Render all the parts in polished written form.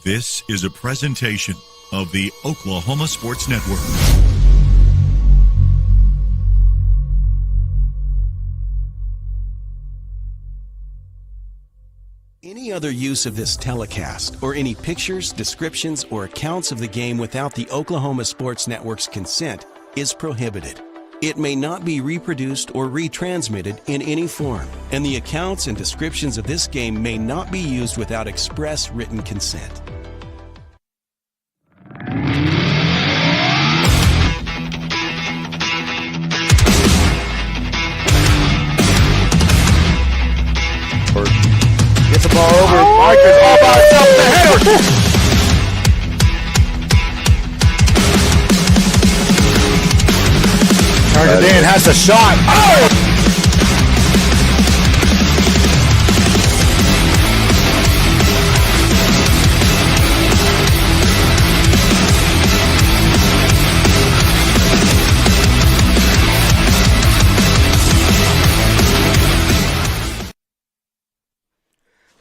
This is a presentation of the Oklahoma Sports Network. Any other use of this telecast or any pictures, descriptions, or accounts of the game without the Oklahoma Sports Network's consent is prohibited. It may not be reproduced or retransmitted in any form, and the accounts and descriptions of this game may not be used without express written consent. Gets the ball over. Mike is all by himself with the header. Turns it in, has the shot. Oh!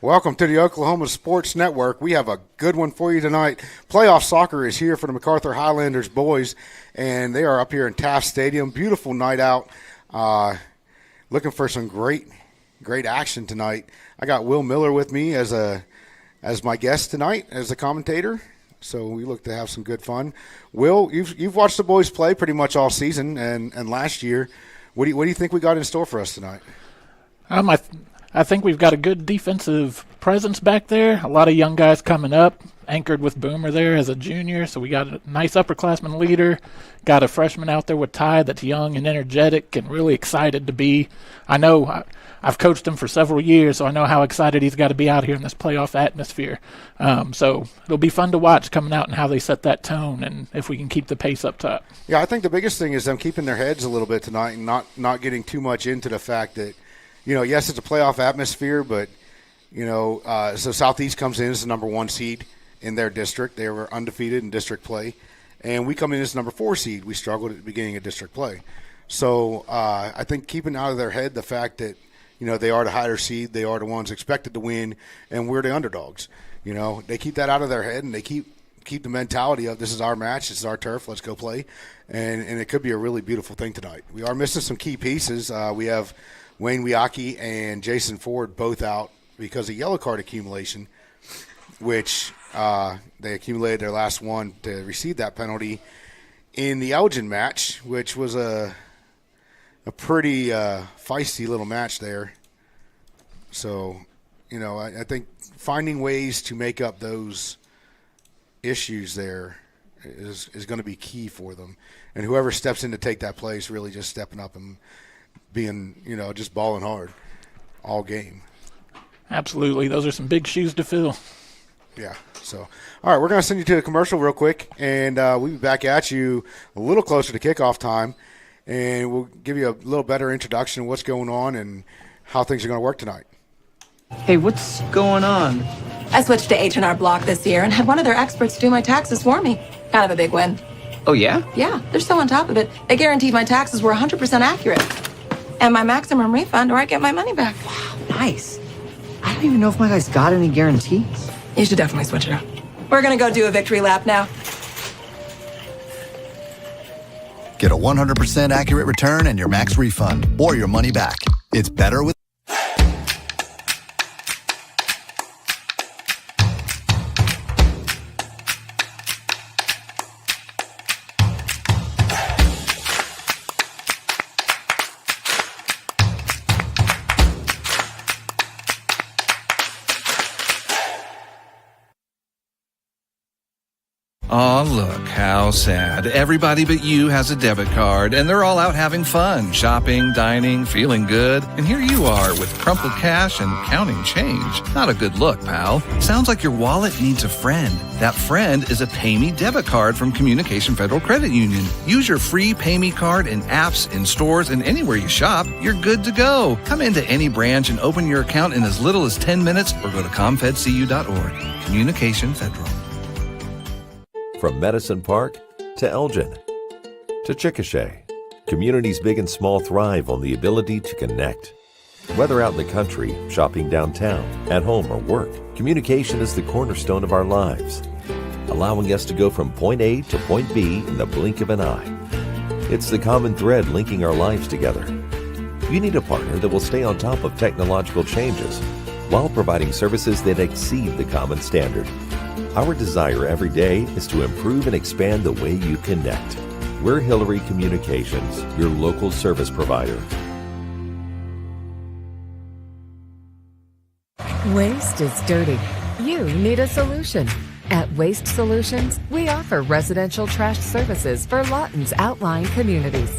Welcome to the Oklahoma Sports Network. We have a good one for you tonight. Playoff soccer is here for the Macarthur Highlanders boys, and they are up here in Taft Stadium. Beautiful night out. Looking for some great action tonight. I got Will Miller with me as my guest tonight, as a commentator. So we look to have some good fun. Will, you've watched the boys play pretty much all season and last year. What do you think we got in store for us tonight? I think we've got a good defensive presence back there. A lot of young guys coming up, anchored with Boomer there as a junior. So we got a nice upperclassman leader. Got a freshman out there with Ty that's young and energetic and really excited to be. I know I've coached him for several years, so I know how excited he's got to be out here in this playoff atmosphere. So it'll be fun to watch coming out and how they set that tone and if we can keep the pace up top. Yeah, I think the biggest thing is them keeping their heads a little bit tonight and not getting too much into the fact that, yes, it's a playoff atmosphere, but, so Southeast comes in as the number 1 seed in their district. They were undefeated in district play. And we come in as number 4 seed. We struggled at the beginning of district play. So I think keeping out of their head the fact that, they are the higher seed, they are the ones expected to win, and we're the underdogs. They keep that out of their head, and they keep the mentality of this is our match, this is our turf, let's go play. And it could be a really beautiful thing tonight. We are missing some key pieces. We have Wayne Wiaki and Jason Ford both out because of yellow card accumulation, which they accumulated their last one to receive that penalty in the Elgin match, which was a pretty feisty little match there. So, I think finding ways to make up those issues there is going to be key for them. And whoever steps in to take that place really just stepping up and being, just balling hard all game. Absolutely. Those are some big shoes to fill. Yeah. So, all right, we're going to send you to a commercial real quick, and we'll be back at you a little closer to kickoff time, and we'll give you a little better introduction of what's going on and how things are going to work tonight. Hey, what's going on? I switched to H&R Block this year and had one of their experts do my taxes for me. Kind of a big win. Oh, yeah? Yeah, they're so on top of it. They guaranteed my taxes were 100% accurate. And my maximum refund or I get my money back. Wow, nice. I don't even know if my guy's got any guarantees. You should definitely switch it up. We're going to go do a victory lap now. Get a 100% accurate return and your max refund or your money back. It's better with Aw, look, how sad. Everybody but you has a debit card, and they're all out having fun, shopping, dining, feeling good. And here you are with crumpled cash and counting change. Not a good look, pal. Sounds like your wallet needs a friend. That friend is a PayMe debit card from Communication Federal Credit Union. Use your free PayMe card in apps, in stores, and anywhere you shop. You're good to go. Come into any branch and open your account in as little as 10 minutes or go to comfedcu.org. Communication Federal. From Medicine Park to Elgin to Chickasha, communities big and small thrive on the ability to connect. Whether out in the country, shopping downtown, at home, or work, communication is the cornerstone of our lives, allowing us to go from point A to point B in the blink of an eye. It's the common thread linking our lives together. You need a partner that will stay on top of technological changes while providing services that exceed the common standard. Our desire every day is to improve and expand the way you connect. We're Hillary Communications, your local service provider. Waste is dirty. You need a solution. At Waste Solutions, we offer residential trash services for Lawton's outlying communities.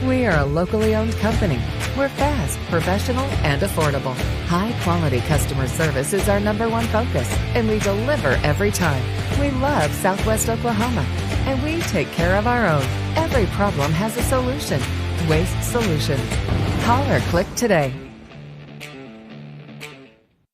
We are a locally owned company. We're fast, professional, and affordable. High-quality customer service is our #1 focus, and we deliver every time. We love Southwest Oklahoma, and we take care of our own. Every problem has a solution. Waste Solutions. Call or click today.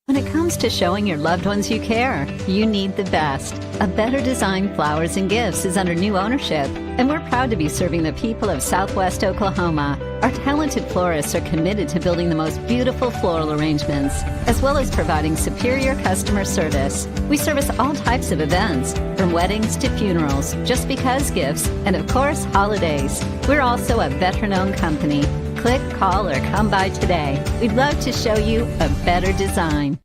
When it comes to showing your loved ones you care, you need the best. A Better Design Flowers and Gifts is under new ownership, and we're proud to be serving the people of Southwest Oklahoma. Our talented florists are committed to building the most beautiful floral arrangements, as well as providing superior customer service. We service all types of events, from weddings to funerals, just because gifts, and of course, holidays. We're also a veteran-owned company. Click, call, or come by today. We'd love to show you a better design.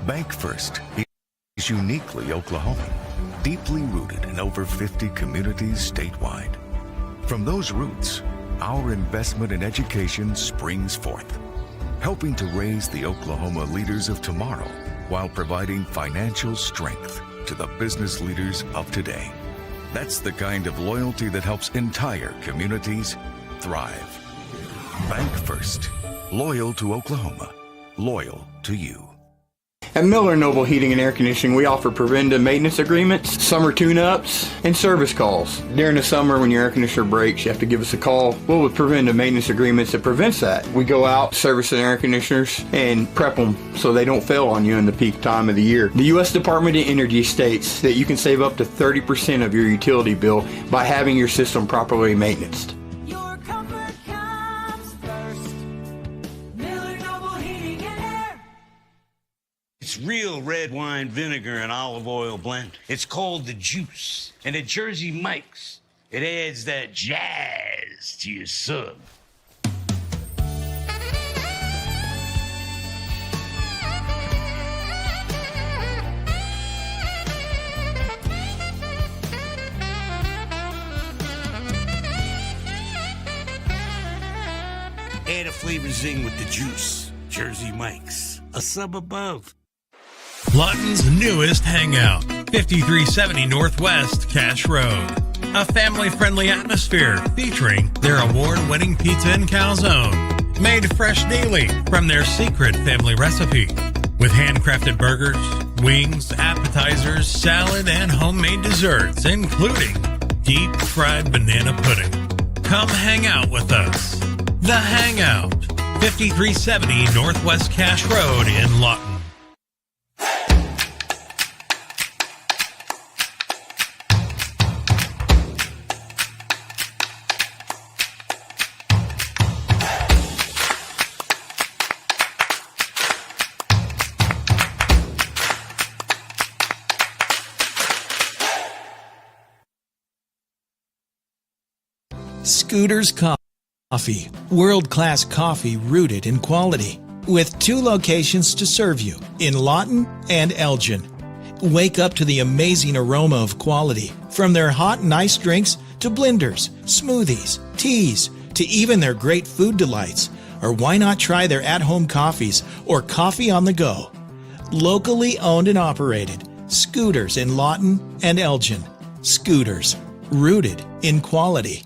Bank First is uniquely Oklahoman, deeply rooted in over 50 communities statewide. From those roots, our investment in education springs forth, helping to raise the Oklahoma leaders of tomorrow while providing financial strength to the business leaders of today. That's the kind of loyalty that helps entire communities thrive. Bank First, loyal to Oklahoma, loyal to you. At Miller Noble Heating and Air Conditioning, we offer preventive maintenance agreements, summer tune-ups, and service calls. During the summer, when your air conditioner breaks, you have to give us a call. Well, with preventive maintenance agreements, it prevents that. We go out, service the air conditioners, and prep them so they don't fail on you in the peak time of the year. The U.S. Department of Energy states that you can save up to 30% of your utility bill by having your system properly maintained. It's real red wine vinegar and olive oil blend. It's called the Juice. And at Jersey Mike's, it adds that jazz to your sub. Add a flavor zing with the Juice. Jersey Mike's, a sub above. Lawton's newest hangout, 5370 Northwest Cash Road. A family-friendly atmosphere featuring their award-winning pizza and calzone, made fresh daily from their secret family recipe, with handcrafted burgers, wings, appetizers, salad, and homemade desserts, including deep-fried banana pudding. Come hang out with us. The Hangout, 5370 Northwest Cash Road in Lawton. Scooter's Coffee, world-class coffee rooted in quality, with 2 locations to serve you in Lawton and Elgin. Wake up to the amazing aroma of quality, from their hot and iced drinks to blenders, smoothies, teas, to even their great food delights. Or why not try their at-home coffees or coffee on the go? Locally owned and operated, Scooters in Lawton and Elgin. Scooters, rooted in quality.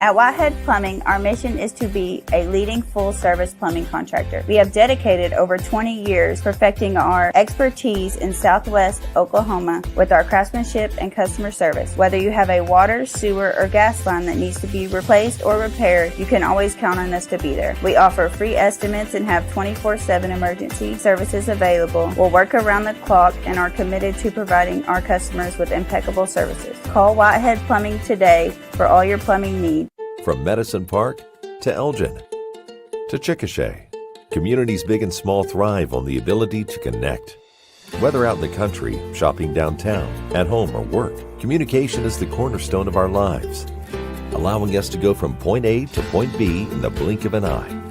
At Whitehead Plumbing, our mission is to be a leading full-service plumbing contractor. We have dedicated over 20 years perfecting our expertise in Southwest Oklahoma with our craftsmanship and customer service. Whether you have a water, sewer, or gas line that needs to be replaced or repaired, you can always count on us to be there. We offer free estimates and have 24/7 emergency services available. We'll work around the clock and are committed to providing our customers with impeccable services. Call Whitehead Plumbing today for all your plumbing needs. From Medicine Park to Elgin to Chickasha, communities big and small thrive on the ability to connect. Whether out in the country, shopping downtown, at home, or work, communication is the cornerstone of our lives, allowing us to go from point A to point B in the blink of an eye.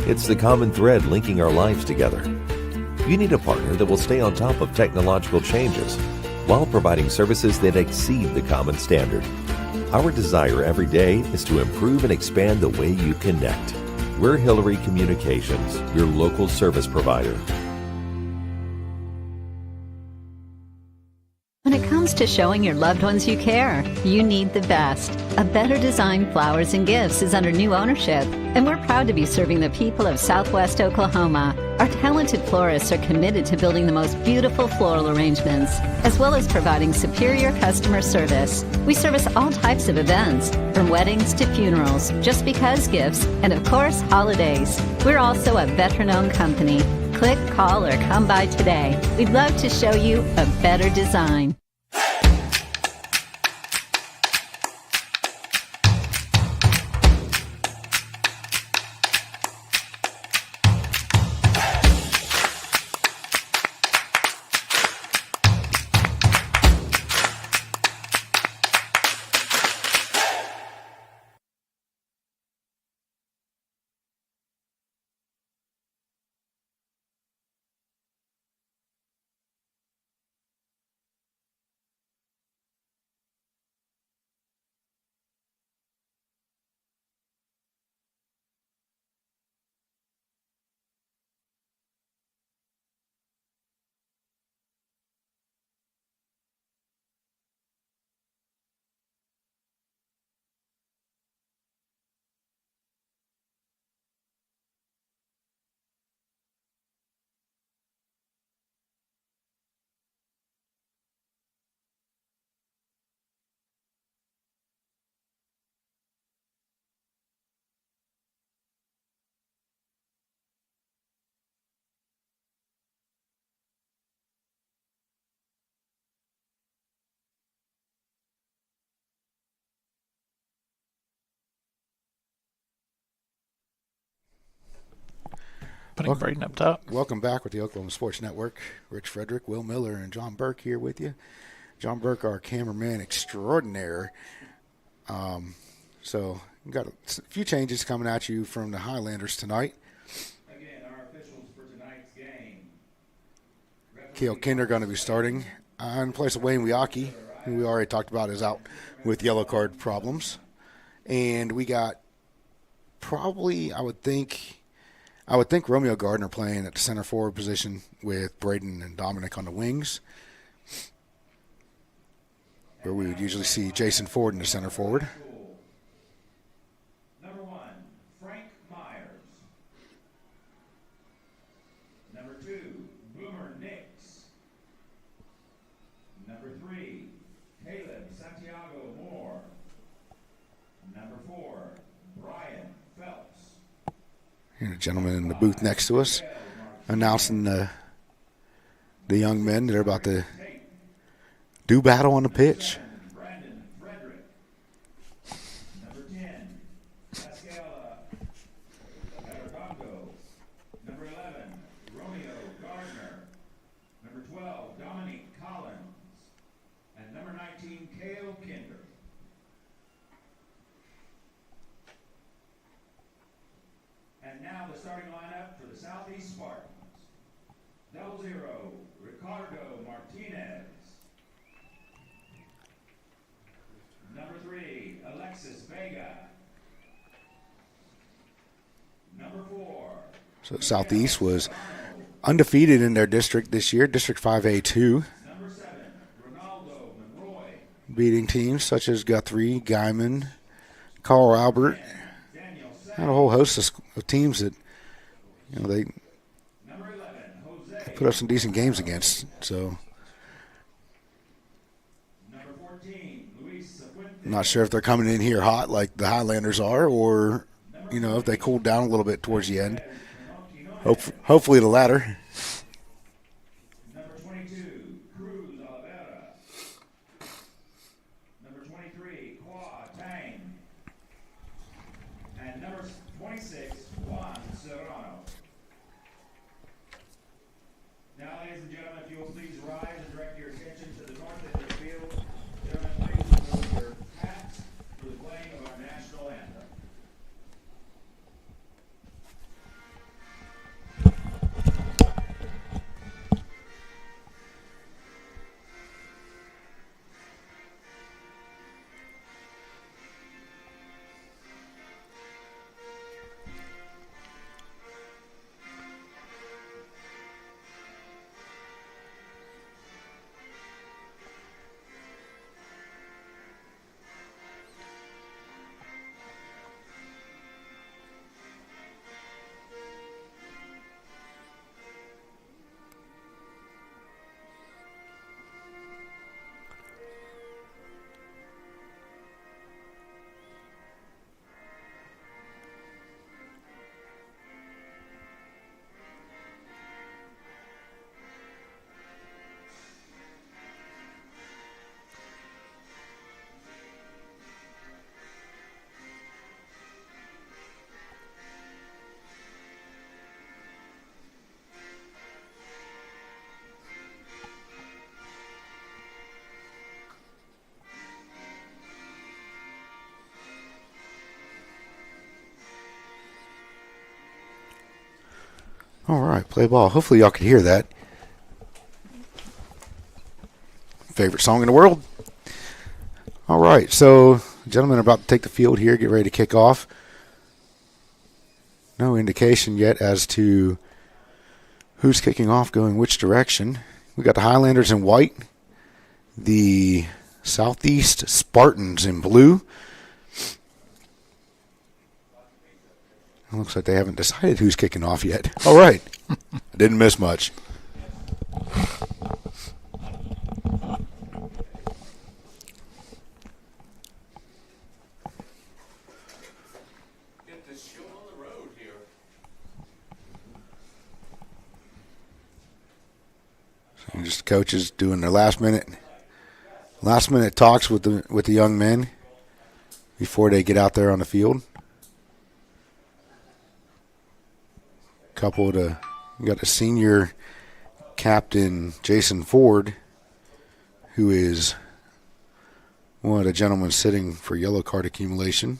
It's the common thread linking our lives together. You need a partner that will stay on top of technological changes while providing services that exceed the common standard. Our desire every day is to improve and expand the way you connect. We're Hillary Communications, your local service provider. When it comes to showing your loved ones you care, you need the best. A Better Design Flowers and Gifts is under new ownership, and we're proud to be serving the people of Southwest Oklahoma. Our talented florists are committed to building the most beautiful floral arrangements, as well as providing superior customer service. We service all types of events, from weddings to funerals, just because gifts, and of course, holidays. We're also a veteran-owned company. Click, call, or come by today. We'd love to show you a better design. Putting Braden up top. Welcome back with the Oklahoma Sports Network. Rich Frederick, Will Miller, and John Burke here with you. John Burke, our cameraman extraordinaire. So we've got a few changes coming at you from the Highlanders tonight. Again, our officials for tonight's game. Kale Kinder going to be starting in place of Wayne Wiaki, who we already talked about is out with yellow card problems. And we got probably, I would think Romeo Gardner playing at the center forward position with Braden and Dominic on the wings, where we would usually see Jason Ford in the center forward. Number 1, Frank Myers. Number 2, Boomer Nix. Number 3, Caleb Santiago Moore. Number 4, Brian Phelps. And a gentleman in the booth next to us announcing the young men that are about to do battle on the pitch. Brandon Frederick. Number 10, Pascal Arredondo. Number 11, Romeo Gardner. Number 12, Dominique Collins. And number 19, Cale Kinder. And now the starting lineup for the Southeast Spartans. 00, Ricardo Martinez. Number 3, Alexis Vega. Number 4. So Southeast was undefeated in their district this year, District 5A2. Number 7, Ronaldo Monroy. Beating teams such as Guthrie, Guyman, Carl Albert. Had a whole host of teams that, they put up some decent games against. So, I'm not sure if they're coming in here hot like the Highlanders are, or, if they cooled down a little bit towards the end. Hopefully the latter. Number 22, Cruz Oliveira. Number 23, Qua Tang. And number 26, Juan Serrano. Now, ladies and gentlemen, if you will please rise and direct your attention to the north end of the field. Gentlemen, please remove your hats for the playing of our national anthem. All right, play ball. Hopefully y'all can hear that. Favorite song in the world. All right, so gentlemen are about to take the field here, get ready to kick off. No indication yet as to who's kicking off, going which direction. We got the Highlanders in white, the Southeast Spartans in blue. It looks like they haven't decided who's kicking off yet. All right. I didn't miss much. Get this show on the road here. So just the coaches doing their last minute talks with the young men before they get out there on the field. You got a senior captain, Jason Ford, who is one of the gentlemen sitting for yellow card accumulation.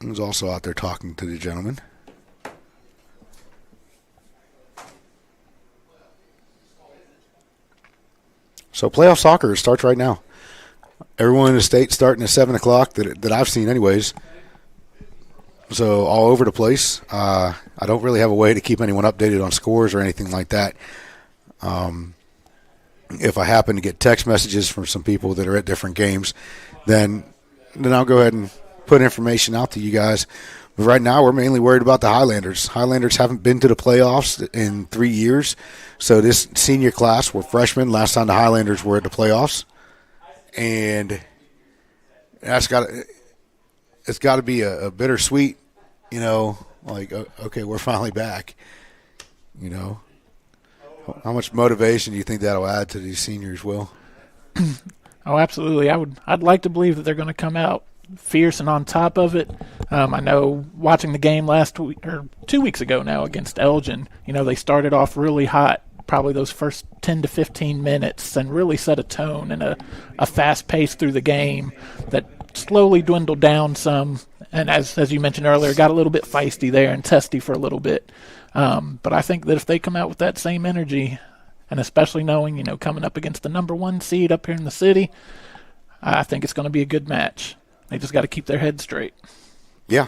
He was also out there talking to the gentleman. So playoff soccer starts right now. Everyone in the state starting at 7 o'clock that I've seen anyways. So all over the place. I don't really have a way to keep anyone updated on scores or anything like that. If I happen to get text messages from some people that are at different games, then I'll go ahead and put information out to you guys. But right now we're mainly worried about the Highlanders. Highlanders haven't been to the playoffs in 3 years. So this senior class were freshmen. Last time the Highlanders were at the playoffs. And it's got to be a bittersweet, like, okay, we're finally back. How much motivation do you think that'll add to these seniors, Will? Oh, absolutely. I'd like to believe that they're going to come out fierce and on top of it. I know watching the game last week or 2 weeks ago now against Elgin, they started off really hot, probably those first 10 to 15 minutes, and really set a tone and a fast pace through the game that slowly dwindled down some. And as you mentioned earlier, got a little bit feisty there and testy for a little bit. But I think that if they come out with that same energy, and especially knowing, coming up against the number 1 seed up here in the city, I think it's going to be a good match. They just got to keep their head straight. Yeah,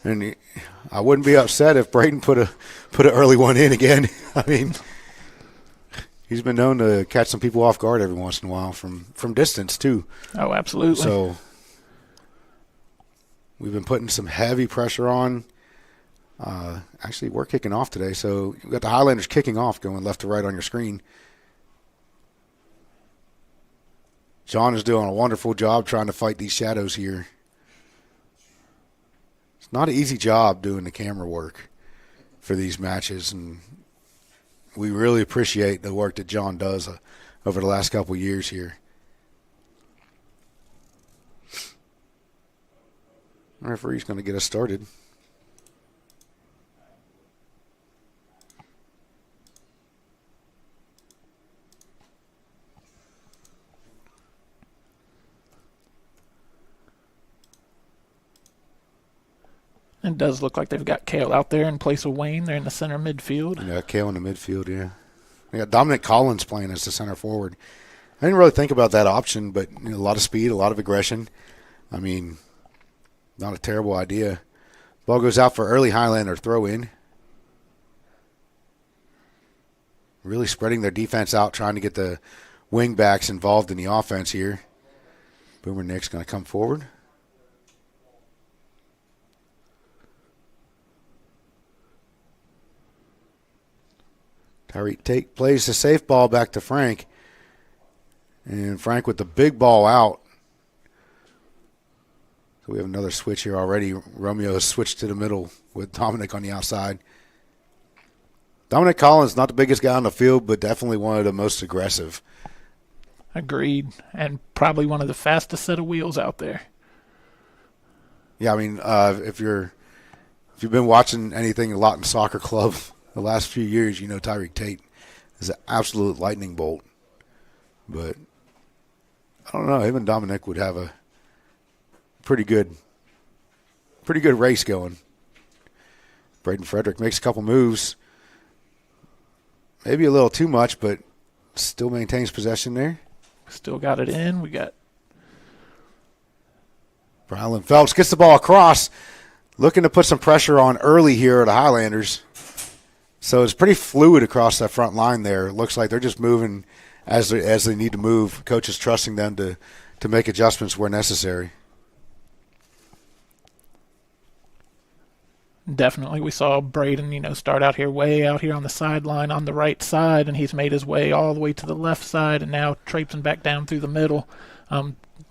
and I wouldn't be upset if Braden put an early one in again. I mean, he's been known to catch some people off guard every once in a while from distance too. Oh, absolutely. So we've been putting some heavy pressure on. Actually, we're kicking off today, so you've got the Highlanders kicking off, going left to right on your screen. John is doing a wonderful job trying to fight these shadows here. It's not an easy job doing the camera work for these matches, and we really appreciate the work that John does over the last couple of years here. The referee's going to get us started. It does look like they've got Kale out there in place of Wayne. They're in the center midfield. Yeah, Kale in the midfield, yeah. They got Dominic Collins playing as the center forward. I didn't really think about that option, but a lot of speed, a lot of aggression. I mean, not a terrible idea. Ball goes out for early Highlander throw in. Really spreading their defense out, trying to get the wing backs involved in the offense here. Boomer Nick's going to come forward. Tyreek Tate plays the safe ball back to Frank. And Frank with the big ball out. So we have another switch here already. Romeo has switched to the middle with Dominic on the outside. Dominic Collins, not the biggest guy on the field, but definitely one of the most aggressive. Agreed. And probably one of the fastest set of wheels out there. Yeah, I mean, if you've been watching anything Lawton Soccer Club the last few years, you know Tyreek Tate is an absolute lightning bolt. But I don't know, him and Dominic would have a pretty good race going. Braden Frederick makes a couple moves. Maybe a little too much, but still maintains possession there. Still got it in. We got Brylan Phelps gets the ball across, looking to put some pressure on early here at the Highlanders. So it's pretty fluid across that front line there. It looks like they're just moving as they need to move. Coach is trusting them to make adjustments where necessary. Definitely. We saw Braden, start out way out here on the sideline on the right side, and he's made his way all the way to the left side and now traipsing back down through the middle.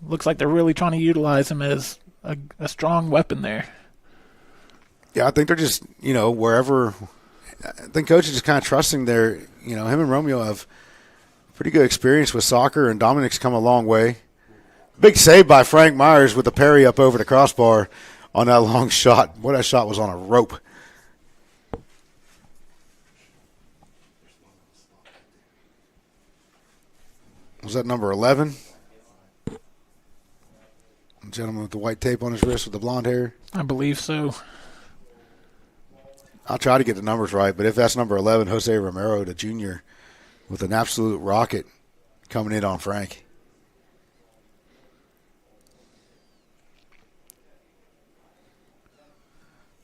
Looks like they're really trying to utilize him as a strong weapon there. Yeah, I think they're just, wherever. I think Coach is just kind of trusting their, him and Romeo have pretty good experience with soccer, and Dominic's come a long way. Big save by Frank Myers with the parry up over the crossbar on that long shot. Boy, that shot was on a rope. Was that number 11? The gentleman with the white tape on his wrist with the blonde hair? I believe so. I'll try to get the numbers right, but if that's number 11, Jose Romero, the junior, with an absolute rocket coming in on Frank.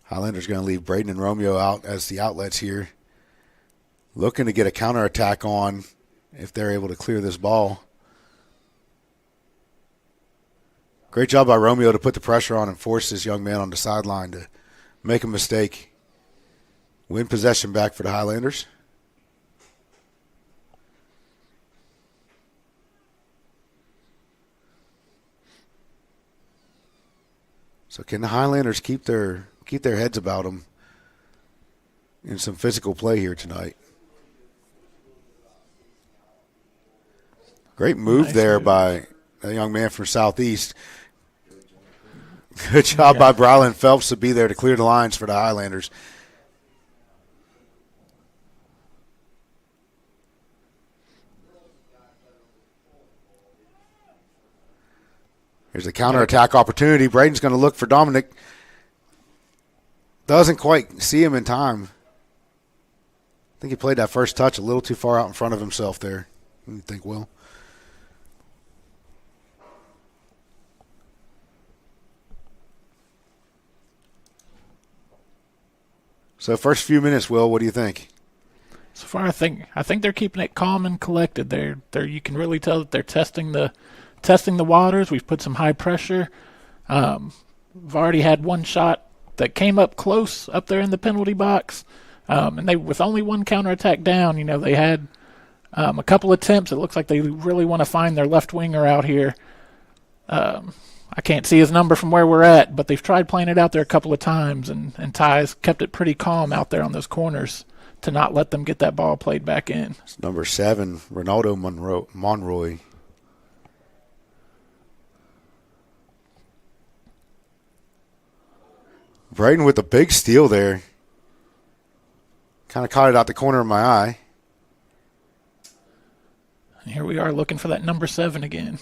Highlander's going to leave Braden and Romeo out as the outlets here. Looking to get a counterattack on if they're able to clear this ball. Great job by Romeo to put the pressure on and force this young man on the sideline to make a mistake. Win possession back for the Highlanders. So can the Highlanders keep their heads about them in some physical play here tonight? Great move there by a young man from Southeast. Good job by Brylan Phelps to be there to clear the lines for the Highlanders. Here's a counterattack opportunity. Braden's going to look for Dominic. Doesn't quite see him in time. I think he played that first touch a little too far out in front of himself there. What do you think, Will? So first few minutes, Will, what do you think? So far, I think they're keeping it calm and collected. They're you can really tell that they're testing the waters. We've put some high pressure. We've already had one shot that came up close up there in the penalty box, and they with only one counterattack down. They had a couple attempts. It looks like they really want to find their left winger out here. I can't see his number from where we're at, but they've tried playing it out there a couple of times, and Ty's kept it pretty calm out there on those corners to not let them get that ball played back in. It's number 7, Ronaldo Monroy. Braden with the big steal there. Kind of caught it out the corner of my eye. And here we are looking for that number 7 again.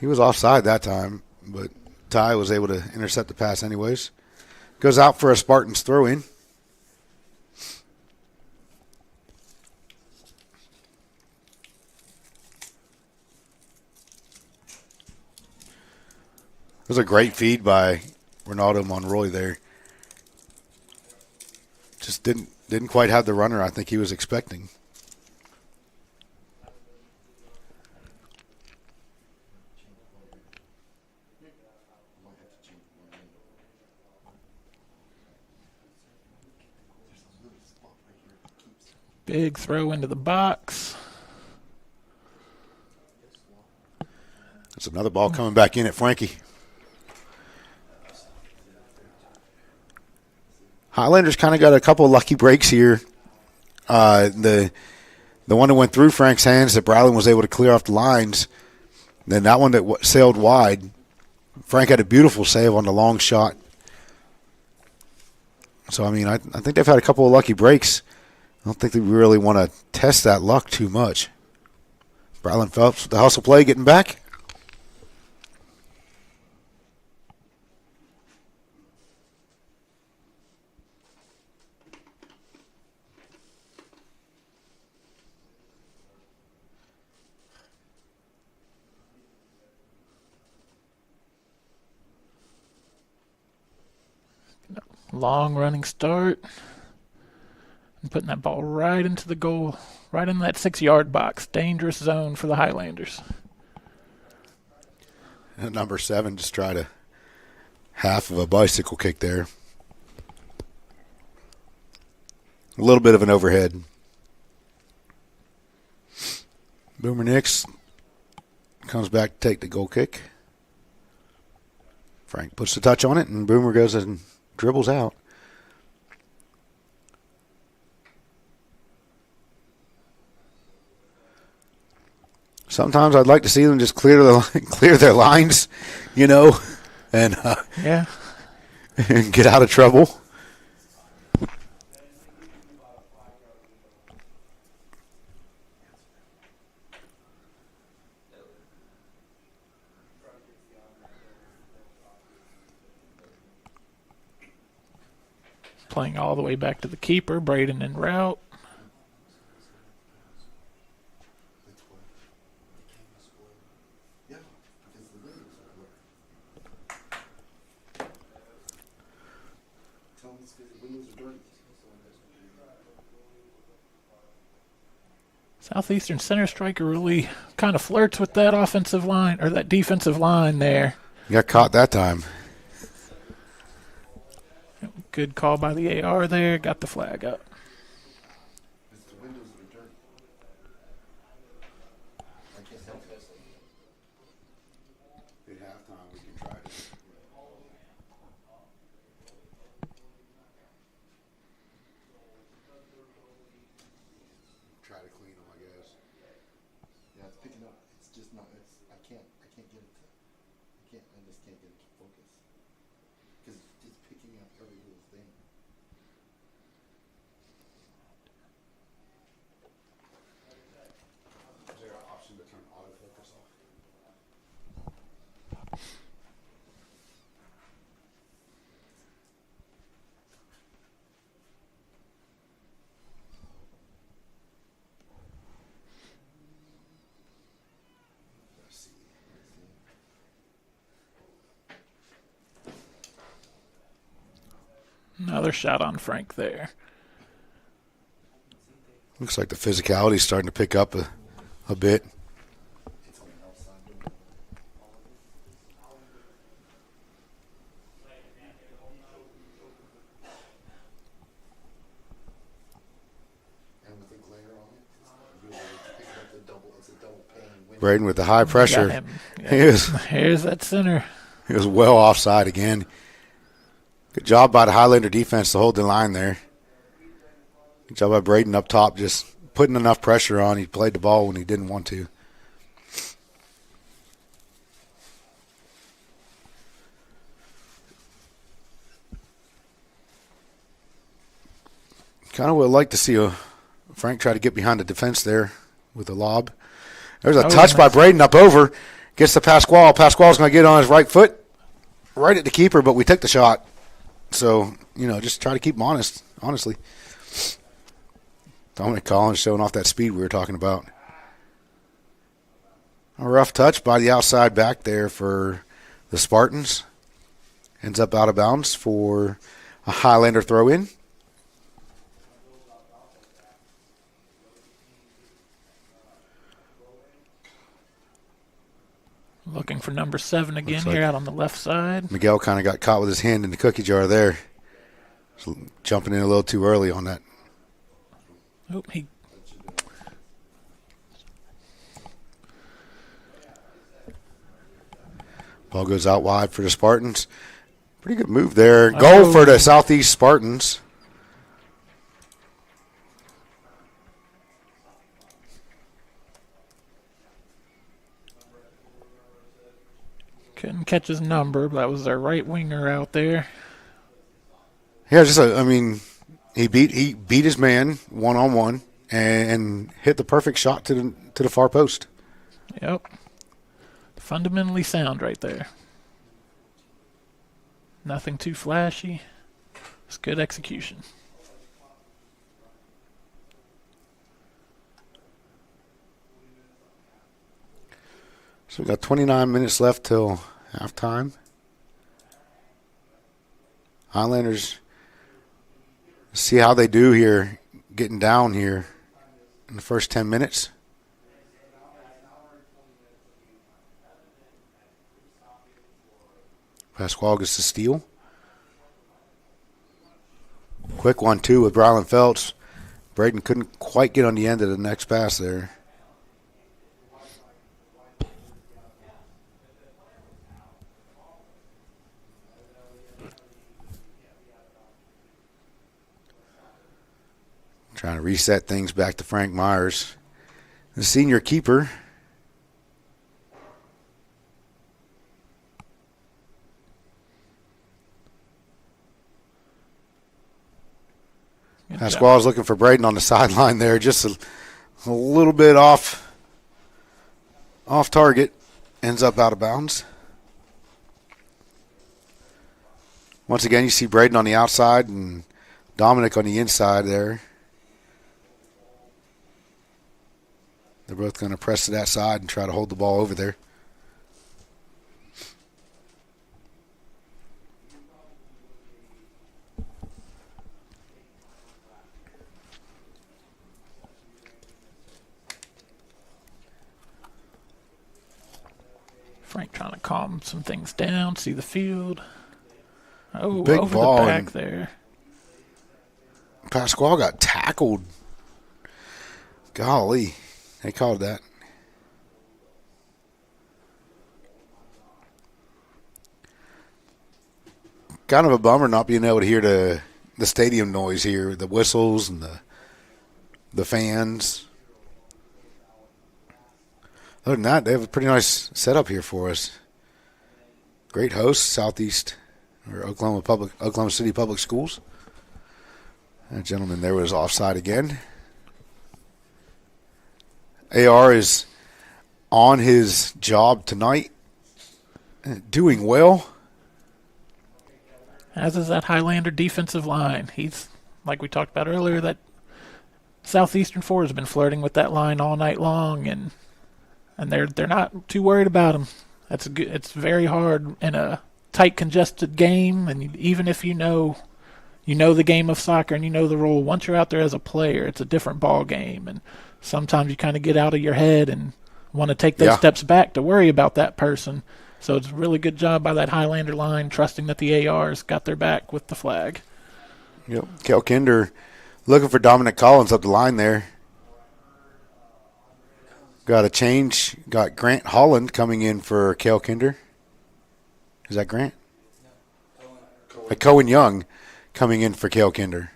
He was offside that time, but Ty was able to intercept the pass anyways. Goes out for a Spartans throw-in. It was a great feed by Ronaldo Monroy there. Just didn't quite have the runner I think he was expecting. Big throw into the box. That's another ball coming back in at Frankie. Highlanders kind of got a couple of lucky breaks here. The one that went through Frank's hands that Brylan was able to clear off the lines. Then that one that sailed wide. Frank had a beautiful save on the long shot. So, I think they've had a couple of lucky breaks. I don't think they really want to test that luck too much. Brylan Phelps with the hustle play getting back. Long running start. And putting that ball right into the goal, right in that 6-yard box. Dangerous zone for the Highlanders. And number 7 just tried a half of a bicycle kick there. A little bit of an overhead. Boomer Nix comes back to take the goal kick. Frank puts the touch on it, and Boomer goes and dribbles out. Sometimes I'd like to see them just clear their lines, and yeah, and get out of trouble. Playing all the way back to the keeper, Braden en route. Southeastern center striker really kind of flirts with that offensive line, or that defensive line there. Got caught that time. Good call by the AR there. Got the flag up. Another shot on Frank there. Looks like the physicality is starting to pick up a bit. Braden with the high pressure. Here's that center. He was well offside again. Good job by the Highlander defense to hold the line there. Good job by Braden up top, just putting enough pressure on. He played the ball when he didn't want to. Kind of would like to see Frank try to get behind the defense there with a lob. There's a touch by Braden up over. Gets to Pasquale. Pasquale's going to get on his right foot, right at the keeper, but we took the shot. So, just try to keep him honest, honestly. Dominic Collins showing off that speed we were talking about. A rough touch by the outside back there for the Spartans. Ends up out of bounds for a Highlander throw-in. Looking for number 7 again here out on the left side. Miguel kind of got caught with his hand in the cookie jar there. So jumping in a little too early on that. Ball goes out wide for the Spartans. Pretty good move there. Goal for the Southeast Spartans. Couldn't catch his number, but that was their right winger out there. Yeah, he beat his man one-on-one and hit the perfect shot to the far post. Yep. Fundamentally sound right there. Nothing too flashy. It's good execution. So we got 29 minutes left till halftime. Highlanders, see how they do here, getting down here in the first 10 minutes. Pasquale gets the steal. Quick 1-2 with Rylan Phelps. Braden couldn't quite get on the end of the next pass there. Trying to reset things back to Frank Myers. The senior keeper. Pasquale's looking for Braden on the sideline there. Just a little bit off target. Ends up out of bounds. Once again, you see Braden on the outside and Dominic on the inside there. They're both going to press to that side and try to hold the ball over there. Frank trying to calm some things down, see the field. Oh, big over ball the back there. Pasquale got tackled. Golly, they called that. Kind of a bummer not being able to hear the stadium noise here, the whistles and the fans. Other than that, they have a pretty nice setup here for us. Great host, Southeast or Oklahoma City Public Schools. That gentleman there was offside again. AR is on his job tonight, doing well. As is that Highlander defensive line. He's, like we talked about earlier, that Southeastern 4 has been flirting with that line all night long, and they're not too worried about him. It's very hard in a tight, congested game, and even if you know you know the game of soccer and you know the rule. Once you're out there as a player, it's a different ball game, and sometimes you kind of get out of your head and want to take those steps back to worry about that person. So it's a really good job by that Highlander line, trusting that the ARs got their back with the flag. Yep. Kel Kinder looking for Dominic Collins up the line there. Got a change. Got Grant Holland coming in for Kel Kinder. Is that Grant? Cohen Young coming in for Kel Kinder.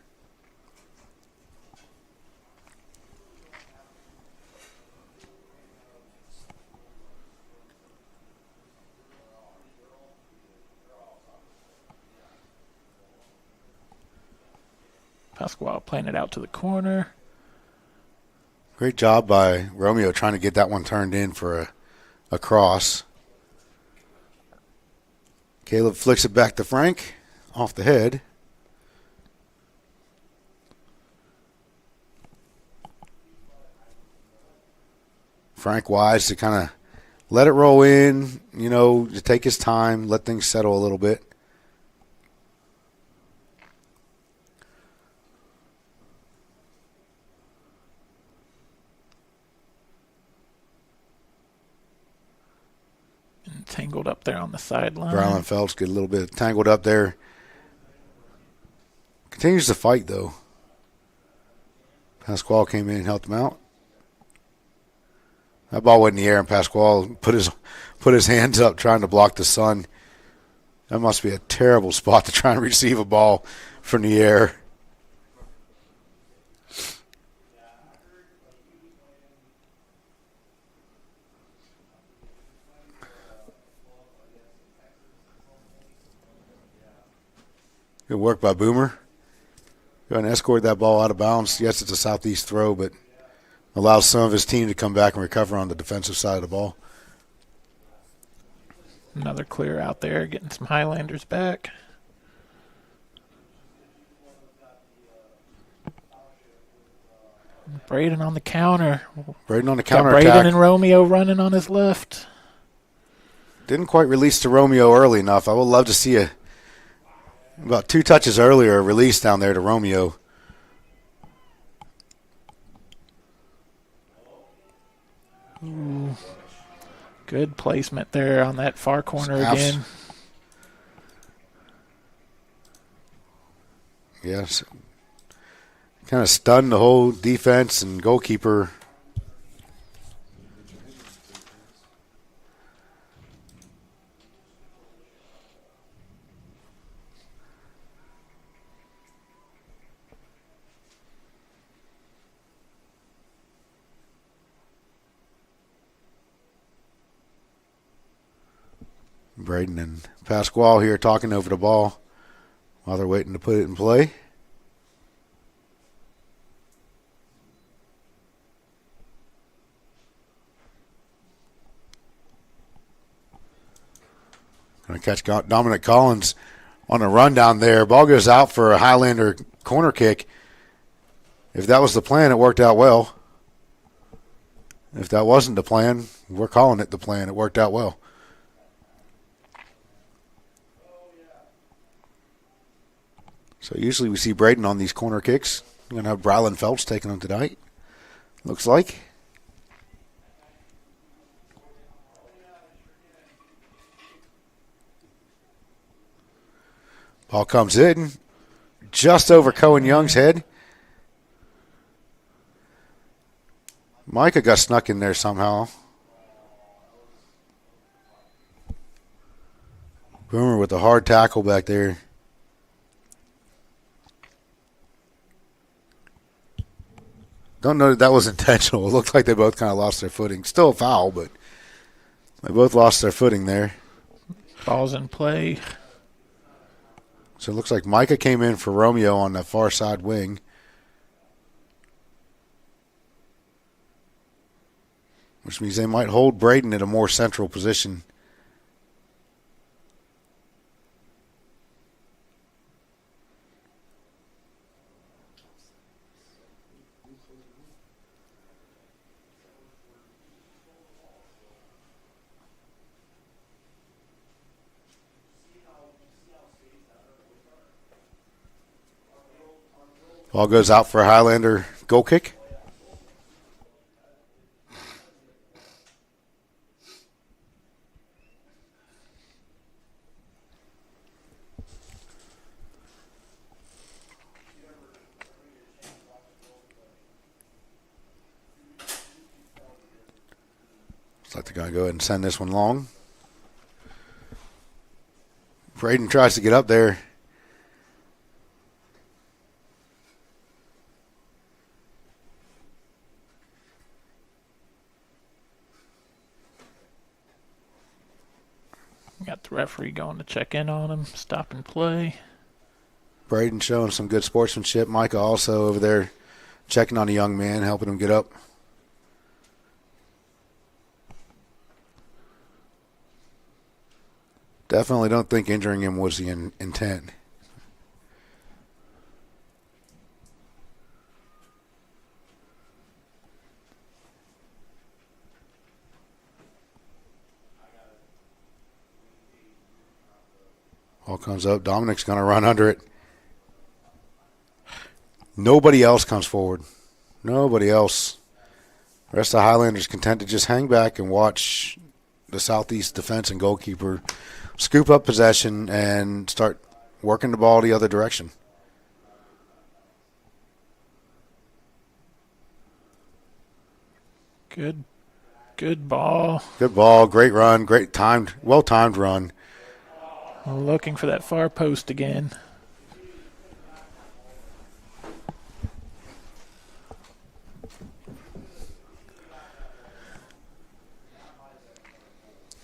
Pasquale playing it out to the corner. Great job by Romeo trying to get that one turned in for a cross. Caleb flicks it back to Frank off the head. Frank wise to kind of let it roll in, to take his time, let things settle a little bit. Tangled up there on the sideline. Brylan Phelps get a little bit tangled up there. Continues to fight, though. Pasquale came in and helped him out. That ball went in the air, and Pasquale put his hands up trying to block the sun. That must be a terrible spot to try and receive a ball from the air. Good work by Boomer. Going to escort that ball out of bounds. Yes, it's a southeast throw, but allows some of his team to come back and recover on the defensive side of the ball. Another clear out there, getting some Highlanders back. Braden on the counter. Braden on the counter Got attack. Braden and Romeo running on his left. Didn't quite release to Romeo early enough. I would love to see about 2 touches earlier, a release down there to Romeo. Ooh, good placement there on that far corner again. Yes. Kind of stunned the whole defense and goalkeeper. Braden and Pasquale here talking over the ball while they're waiting to put it in play. Going to catch Dominic Collins on a run down there. Ball goes out for a Highlander corner kick. If that was the plan, it worked out well. If that wasn't the plan, we're calling it the plan. It worked out well. So usually we see Braden on these corner kicks. We're going to have Brylan Phelps taking them tonight, looks like. Ball comes in just over Cohen Young's head. Micah got snuck in there somehow. Boomer with a hard tackle back there. Don't know that was intentional. It looked like they both kind of lost their footing. Still a foul, but they both lost their footing there. Ball's in play. So it looks like Micah came in for Romeo on the far side wing. Which means they might hold Braden in a more central position. Ball goes out for a Highlander goal kick. Looks like they're going to go ahead and send this one long. Braden tries to get up there. Got the referee going to check in on him, stop and play. Braden showing some good sportsmanship. Micah also over there checking on a young man, helping him get up. Definitely don't think injuring him was the intent. Ball comes up. Dominic's going to run under it. Nobody else comes forward. Nobody else. The rest of the Highlanders content to just hang back and watch the Southeast defense and goalkeeper scoop up possession and start working the ball the other direction. Good ball. Good ball. Great run. Great timed, well-timed run. Looking for that far post again.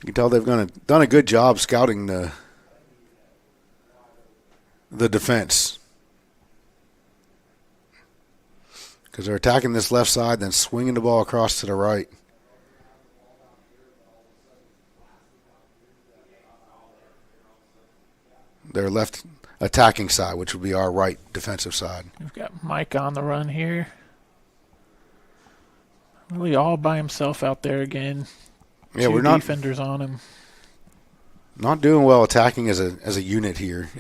You can tell they've done a good job scouting the defense. Because they're attacking this left side, then swinging the ball across to the right. Their left attacking side, which would be our right defensive side. We've got Mike on the run here. Really all by himself out there again. Yeah, Two we're not defenders on him. Not doing well attacking as a unit here.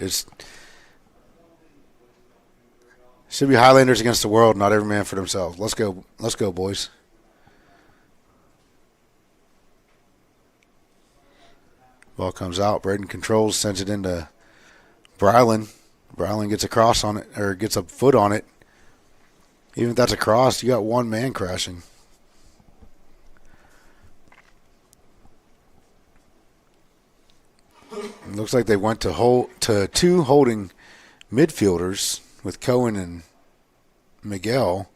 Should be Highlanders against the world, not every man for themselves. Let's go, boys. Ball comes out. Braden controls, sends it into Brylan. Brylan gets a cross on it, or gets a foot on it. Even if that's a cross, you got one man crashing. It looks like they went to two holding midfielders with Cohen and Miguel.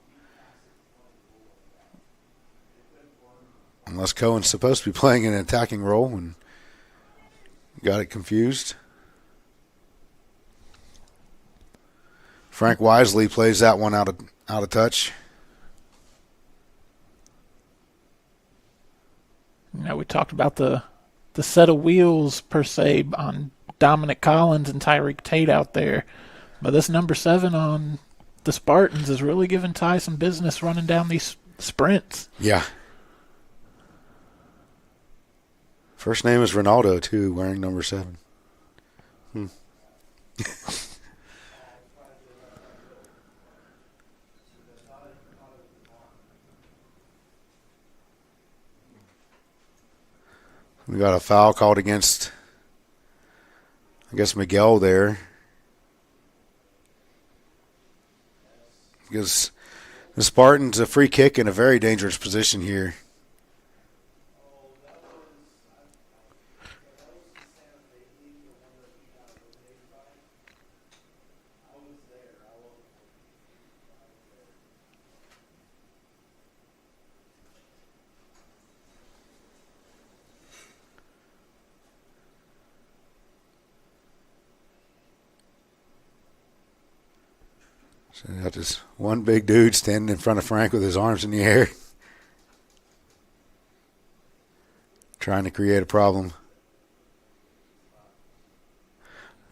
Unless Cohen's supposed to be playing an attacking role and got it confused. Frank Wisely plays that one out of touch. Now we talked about the set of wheels per se on Dominic Collins and Tyreek Tate out there. But this number 7 on the Spartans is really giving Ty some business running down these sprints. Yeah. First name is Ronaldo, too, wearing number 7. We got a foul called against, I guess, Miguel there. Because the Spartans a free kick in a very dangerous position here. So you got this one big dude standing in front of Frank with his arms in the air, trying to create a problem.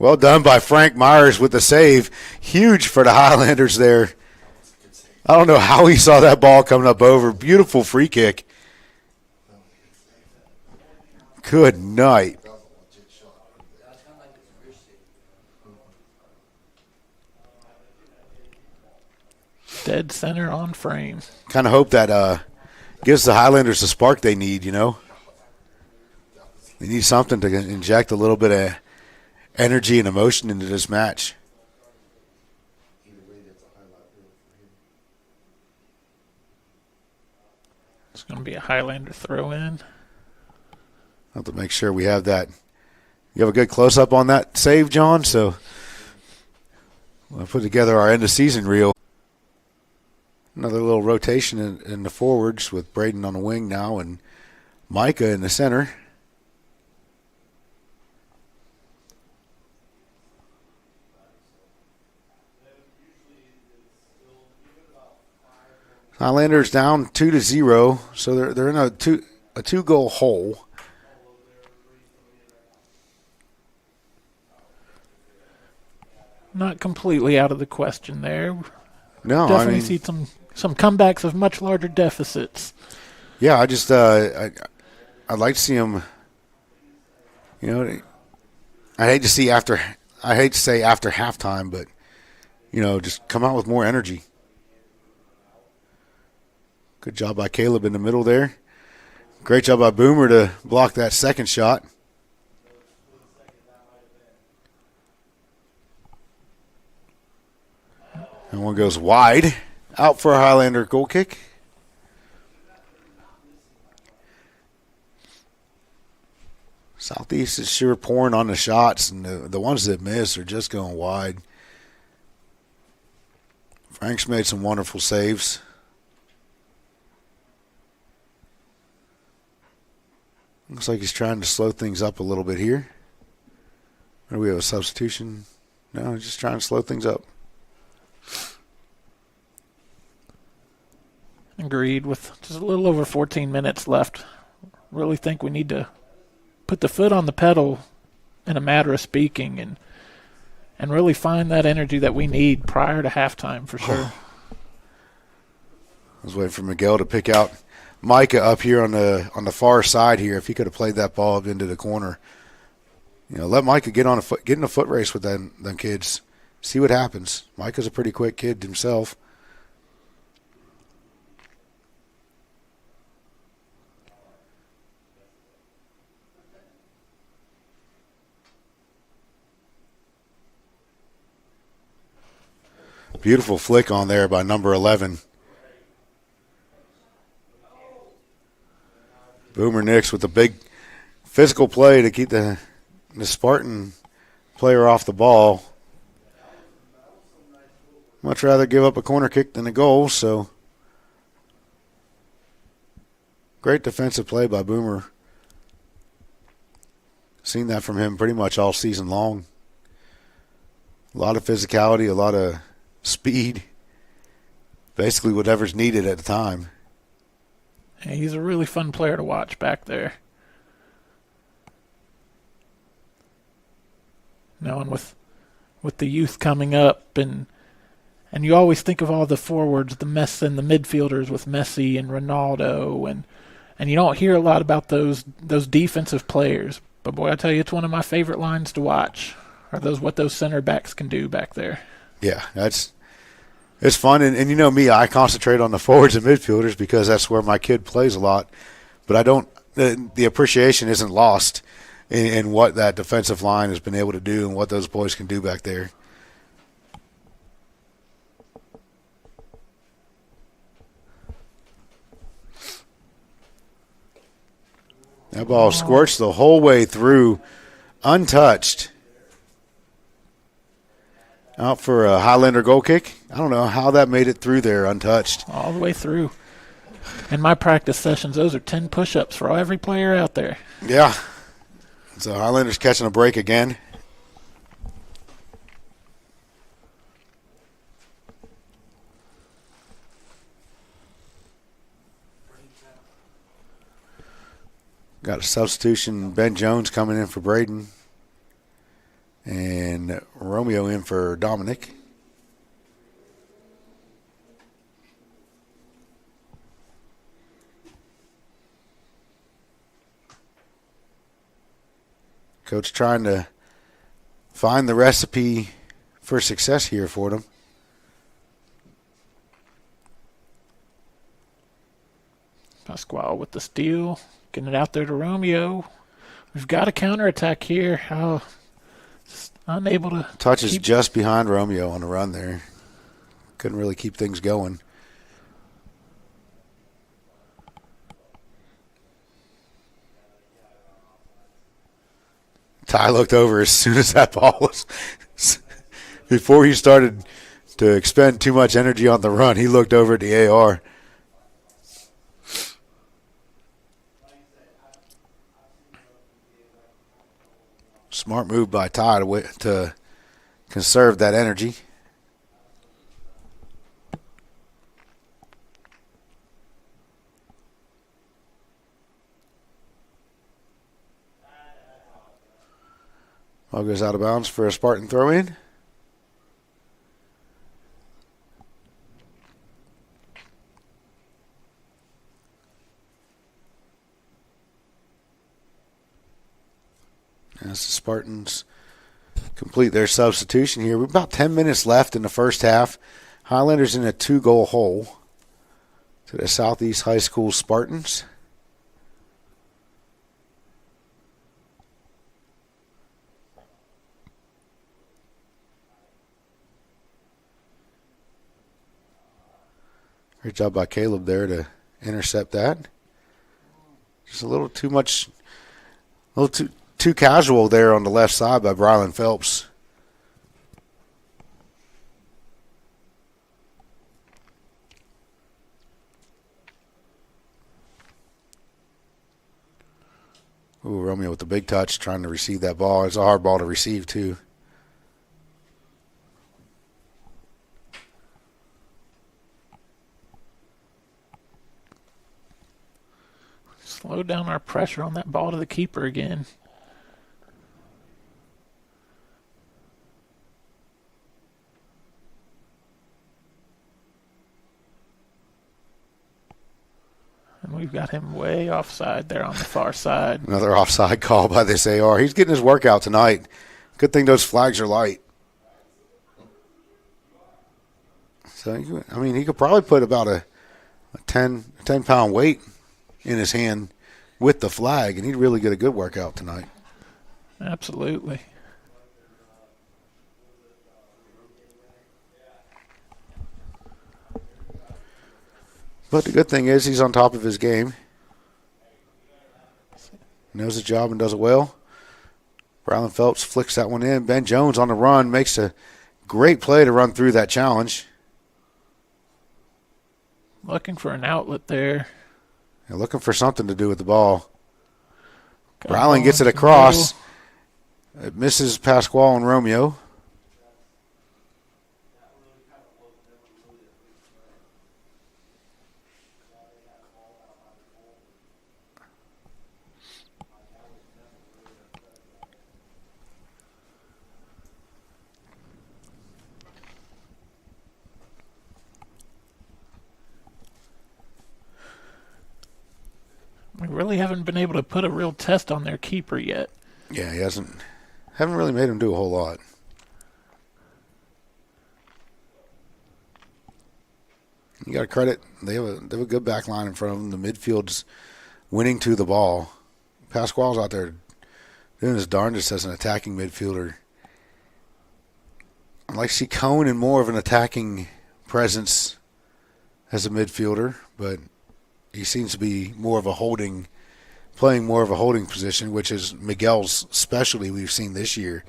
Well done by Frank Myers with the save. Huge for the Highlanders there. I don't know how he saw that ball coming up over. Beautiful free kick. Good night. Dead center on frame. Kind of hope that gives the Highlanders the spark they need, you know. They need something to inject a little bit of energy and emotion into this match. It's going to be a Highlander throw-in. Have to make sure we have that. You have a good close-up on that save, John, so we'll put together our end-of-season reel. Another little rotation in the forwards with Braden on the wing now and Micah in the center. Highlanders down 2-0, so they're in a two-goal hole. Not completely out of the question there. No, definitely see some comebacks of much larger deficits. Yeah, I just I'd like to see them. You know, I hate to say after halftime, but you know, just come out with more energy. Good job by Caleb in the middle there. Great job by Boomer to block that second shot. And one goes wide. Out for a Highlander goal kick. Southeast is sure pouring on the shots, and the ones that miss are just going wide. Frank's made some wonderful saves. Looks like he's trying to slow things up a little bit here. Or do we have a substitution? No, he's just trying to slow things up. Agreed. With just a little over 14 minutes left, really think we need to put the foot on the pedal in a matter of speaking and really find that energy that we need prior to halftime for sure. I was waiting for Miguel to pick out Micah up here on the far side here. If he could have played that ball up into the corner, you know, let Micah get in a foot race with them kids. See what happens. Micah's a pretty quick kid himself. Beautiful flick on there by number 11. Boomer Nix with a big physical play to keep the Spartan player off the ball. Much rather give up a corner kick than a goal, so great defensive play by Boomer. Seen that from him pretty much all season long. A lot of physicality, a lot of speed, basically whatever's needed at the time. Yeah, he's a really fun player to watch back there. Knowing with the youth coming up, and you always think of all the forwards, the midfielders with Messi and Ronaldo, and you don't hear a lot about those defensive players. But boy, I tell you, it's one of my favorite lines to watch. Are what those center backs can do back there. Yeah, it's fun, and you know me, I concentrate on the forwards and midfielders because that's where my kid plays a lot. But I don't. The appreciation isn't lost in what that defensive line has been able to do and what those boys can do back there. That ball squirts the whole way through, untouched. Out for a Highlander goal kick. I don't know how that made it through there untouched. All the way through. In my practice sessions, those are 10 push-ups for every player out there. Yeah. So Highlanders catching a break again. Got a substitution. Ben Jones coming in for Braden. And Romeo in for Dominic. Coach trying to find the recipe for success here for them. Pasquale with the steal, getting it out there to Romeo. We've got a counterattack here. Oh, just unable to touches just behind Romeo on the run there. Couldn't really keep things going. Ty looked over as soon as that ball was before he started to expend too much energy on the run. He looked over at the AR. Smart move by Ty to conserve that energy. Ball goes out of bounds for a Spartan throw-in. As the Spartans complete their substitution here. We've about 10 minutes left in the first half. Highlanders in a 2-goal hole to the Southeast High School Spartans. Great job by Caleb there to intercept that. Just a little too much, a little too casual there on the left side by Brylan Phelps. Ooh, Romeo with the big touch trying to receive that ball. It's a hard ball to receive too. Slow down our pressure on that ball to the keeper again. And we've got him way offside there on the far side. Another offside call by this AR. He's getting his workout tonight. Good thing those flags are light. So, I mean, he could probably put about a 10-pound weight in his hand with the flag, and he'd really get a good workout tonight. Absolutely. But the good thing is he's on top of his game. Knows his job and does it well. Brylan Phelps flicks that one in. Ben Jones on the run makes a great play to run through that challenge. Looking for an outlet there. And looking for something to do with the ball. Brylan gets it across. It misses Pasquale and Romeo. We really haven't been able to put a real test on their keeper yet. Yeah, he haven't really made him do a whole lot. You got to credit. They have a good back line in front of them. The midfield's winning to the ball. Pasquale's out there doing his darndest as an attacking midfielder. I'd like to see Cohn in more of an attacking presence as a midfielder, but he seems to be playing more of a holding position, which is Miguel's specialty we've seen this year.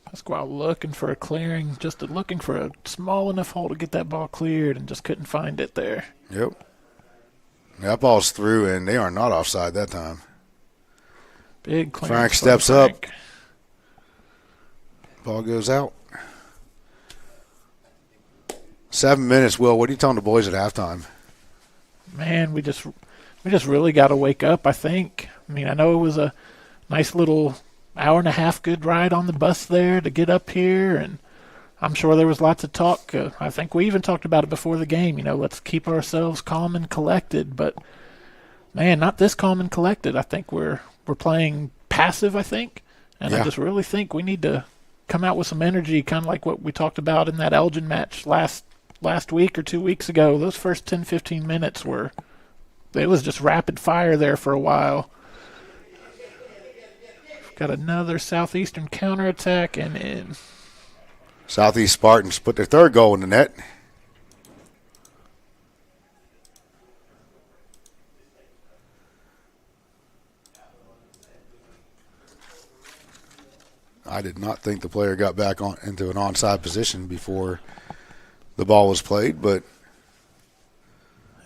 Pasquale looking for a clearing, just looking for a small enough hole to get that ball cleared and just couldn't find it there. Yep. That ball's through, and they are not offside that time. Big clearance. Frank steps up. Ball goes out. 7 minutes, Will. What are you telling the boys at halftime? Man, we just really got to wake up, I think. I mean, I know it was a nice little hour and a half good ride on the bus there to get up here, and I'm sure there was lots of talk. I think we even talked about it before the game. Let's keep ourselves calm and collected. But, man, not this calm and collected. I think we're playing passive, I think. And I just really think we need to come out with some energy, kind of like what we talked about in that Elgin match last week or 2 weeks ago. Those first 10, 15 minutes it was just rapid fire there for a while. Got another Southeastern counterattack and in. Southeast Spartans put their third goal in the net. I did not think the player got back into an onside position before the ball was played, but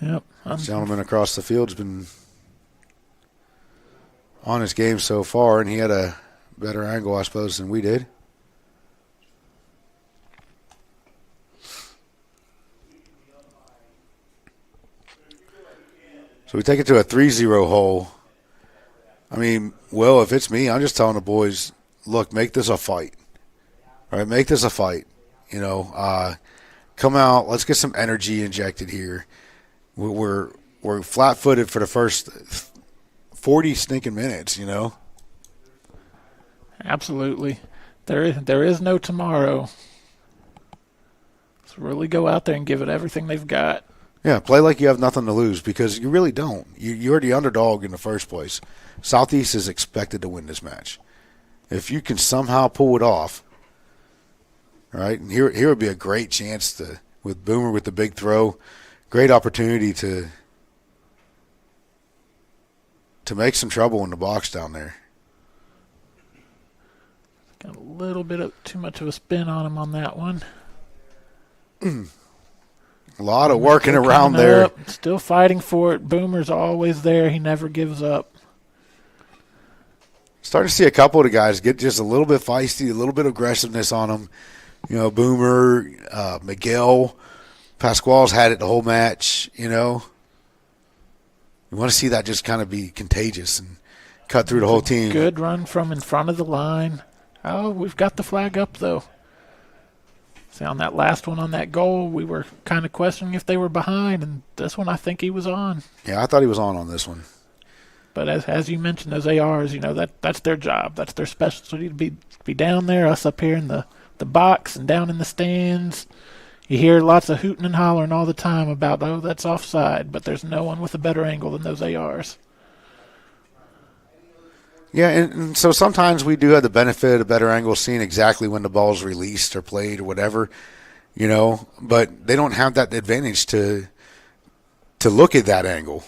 yep, this gentleman across the field has been on his game so far, and he had a better angle, I suppose, than we did. So we take it to a 3-0 hole. I mean, well, if it's me, I'm just telling the boys, look, make this a fight. All right, make this a fight. You know, come out. Let's get some energy injected here. We're flat-footed for the first 40 stinking minutes, you know. Absolutely. There is no tomorrow. So really go out there and give it everything they've got. Yeah, play like you have nothing to lose because you really don't. You're the underdog in the first place. Southeast is expected to win this match. If you can somehow pull it off, right? And here would be a great chance with Boomer with the big throw, great opportunity to make some trouble in the box down there. Got a little bit too much of a spin on him on that one. A lot of working around there. Still fighting for it. Boomer's always there. He never gives up. Starting to see a couple of the guys get just a little bit feisty, a little bit of aggressiveness on them. You know, Boomer, Miguel, Pasquale's had it the whole match, you know. You want to see that just kind of be contagious and cut through the whole team. Good run from in front of the line. Oh, we've got the flag up, though. See, on that last one on that goal, we were kind of questioning if they were behind, and this one I think he was on. Yeah, I thought he was on this one. But as you mentioned, those ARs, you know, that's their job. That's their specialty to be down there, us up here in the box and down in the stands. You hear lots of hooting and hollering all the time about, oh, that's offside, but there's no one with a better angle than those ARs. Yeah, and so sometimes we do have the benefit of better angle, seeing exactly when the ball's released or played or whatever, you know, but they don't have that advantage to look at that angle.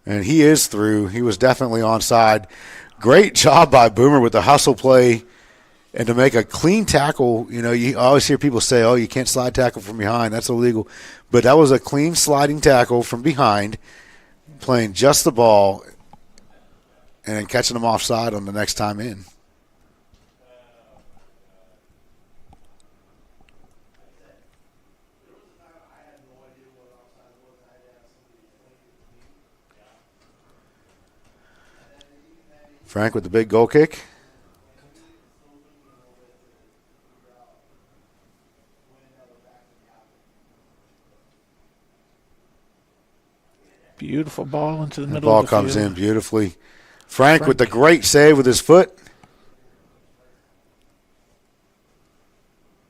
And he is through. He was definitely onside. Great job by Boomer with the hustle play and to make a clean tackle. You know, you always hear people say, oh, you can't slide tackle from behind. That's illegal. But that was a clean sliding tackle from behind, playing just the ball and then catching them offside on the next time in. Frank with the big goal kick. Beautiful ball into the middle The ball of the comes field. in beautifully. Frank with the great save with his foot.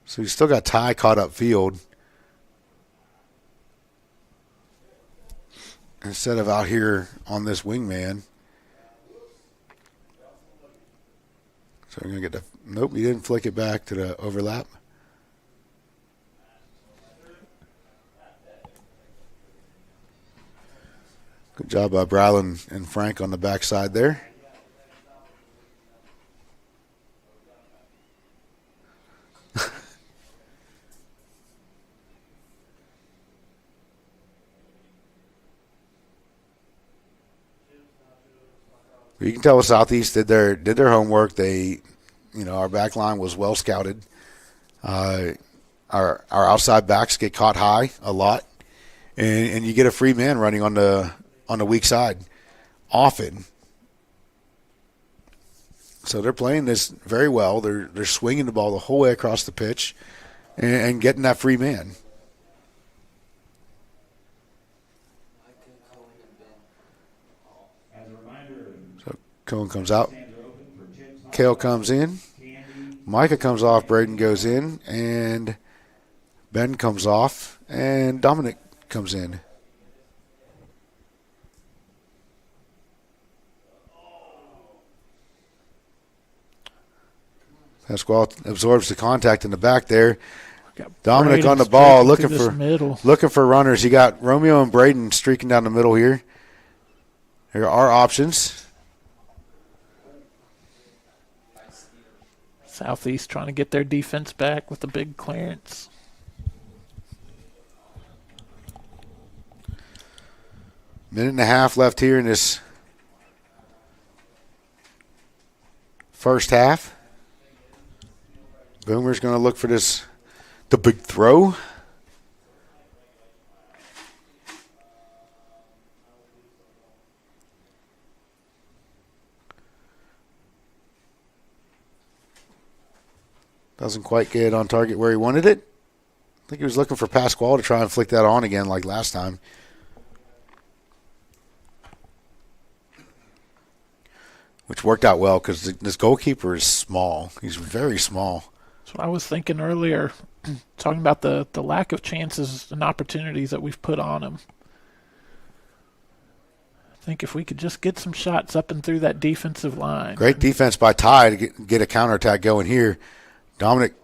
So he's still got Ty caught up field. Instead of out here on this wingman. So we're going to get the – nope, he didn't flick it back to the overlap. Good job by Browland and Frank on the backside there. You can tell Southeast did their homework. They, you know, our back line was well scouted. Our outside backs get caught high a lot, and you get a free man running on the weak side often. So they're playing this very well. They're swinging the ball the whole way across the pitch and getting that free man. So Cohen comes out. Kale comes in. Micah comes off, Braden goes in, and Ben comes off, and Dominic comes in. Pasquale absorbs the contact in the back there. Dominic on the ball, looking for runners. You got Romeo and Braden streaking down the middle here. There are options. Southeast trying to get their defense back with a big clearance. Minute and a half left here in this first half. Boomer's going to look for the big throw. Doesn't quite get on target where he wanted it. I think he was looking for Pasquale to try and flick that on again like last time. Which worked out well because this goalkeeper is small. He's very small. That's what I was thinking earlier, talking about the lack of chances and opportunities that we've put on him. I think if we could just get some shots up and through that defensive line. Great defense by Ty to get a counterattack going here. Dominic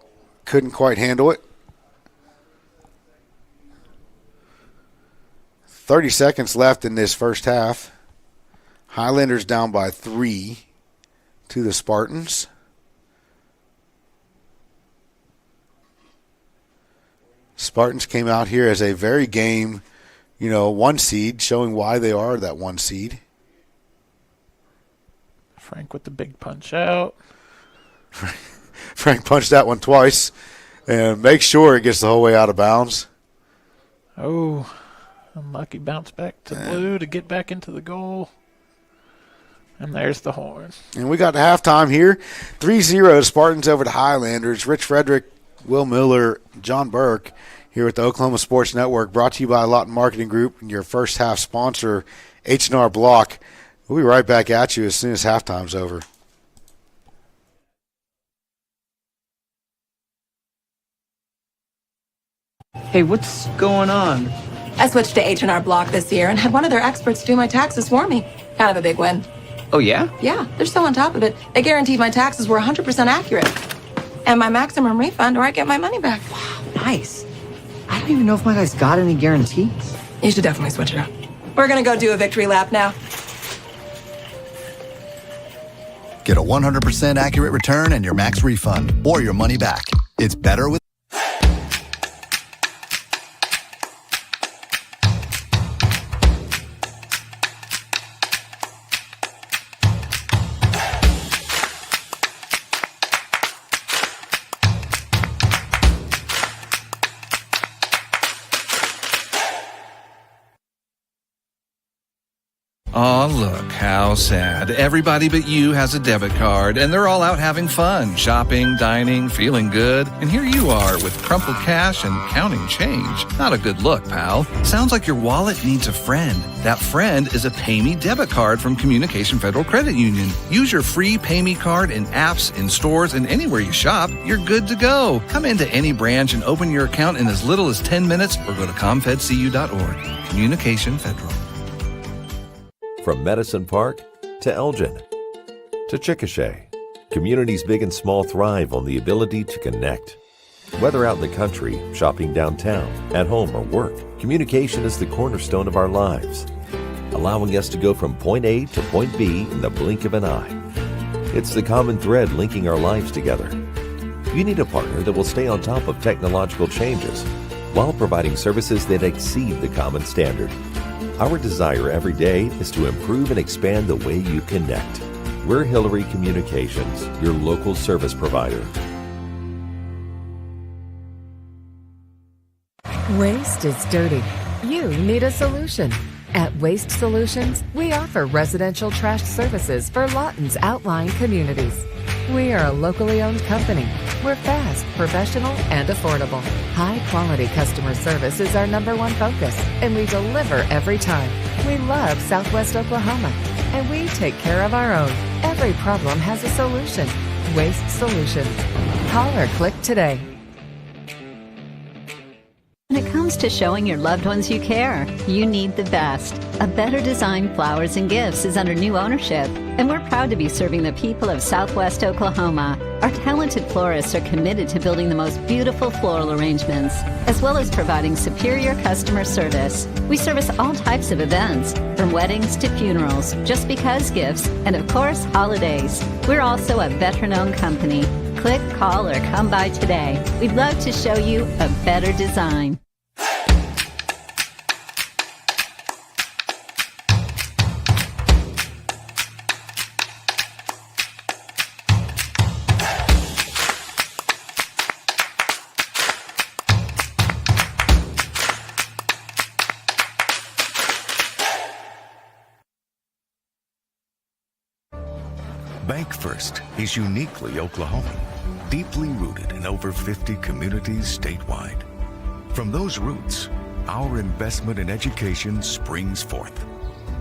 couldn't quite handle it. 30 seconds left in this first half. Highlanders down by 3 to the Spartans. Spartans came out here as a very game, 1 seed, showing why they are that 1 seed. Frank with the big punch out. Frank punched that one twice and make sure it gets the whole way out of bounds. Oh, unlucky bounce back to Blue to get back into the goal. And there's the horn. And we got to halftime here. 3-0 Spartans over the Highlanders. Rich Frederick, Will Miller, John Burke here with the Oklahoma Sports Network, brought to you by Lawton Marketing Group and your first half sponsor, H&R Block. We'll be right back at you as soon as halftime's over. Hey, what's going on? I switched to H&R Block this year and had one of their experts do my taxes for me. Kind of a big win. Oh, yeah? Yeah, they're so on top of it. They guaranteed my taxes were 100% accurate. And my maximum refund or I get my money back. Wow, nice. I don't even know if my guys got any guarantees. You should definitely switch it up. We're going to go do a victory lap now. Get a 100% accurate return and your max refund or your money back. It's better with Aw, look, how sad. Everybody but you has a debit card, and they're all out having fun, shopping, dining, feeling good. And here you are with crumpled cash and counting change. Not a good look, pal. Sounds like your wallet needs a friend. That friend is a PayMe debit card from Communication Federal Credit Union. Use your free PayMe card in apps, in stores, and anywhere you shop. You're good to go. Come into any branch and open your account in as little as 10 minutes or go to comfedcu.org. Communication Federal. From Medicine Park to Elgin to Chickasha, communities big and small thrive on the ability to connect. Whether out in the country, shopping downtown, at home, or work, communication is the cornerstone of our lives, allowing us to go from point A to point B in the blink of an eye. It's the common thread linking our lives together. You need a partner that will stay on top of technological changes while providing services that exceed the common standard. Our desire every day is to improve and expand the way you connect. We're Hillary Communications, your local service provider. Waste is dirty. You need a solution. At Waste Solutions, we offer residential trash services for Lawton's outlying communities. We are a locally owned company. We're fast, professional, and affordable. High-quality customer service is our #1 focus, and we deliver every time. We love Southwest Oklahoma, and we take care of our own. Every problem has a solution. Waste Solutions. Call or click today. When it comes to showing your loved ones you care, you need the best. A Better Design Flowers and Gifts is under new ownership, and we're proud to be serving the people of Southwest Oklahoma. Our talented florists are committed to building the most beautiful floral arrangements, as well as providing superior customer service. We service all types of events, from weddings to funerals, just because gifts, and of course, holidays. We're also a veteran-owned company. Click, call, or come by today. We'd love to show you a better design. Bank First is uniquely Oklahoman, deeply rooted in over 50 communities statewide. From those roots, our investment in education springs forth,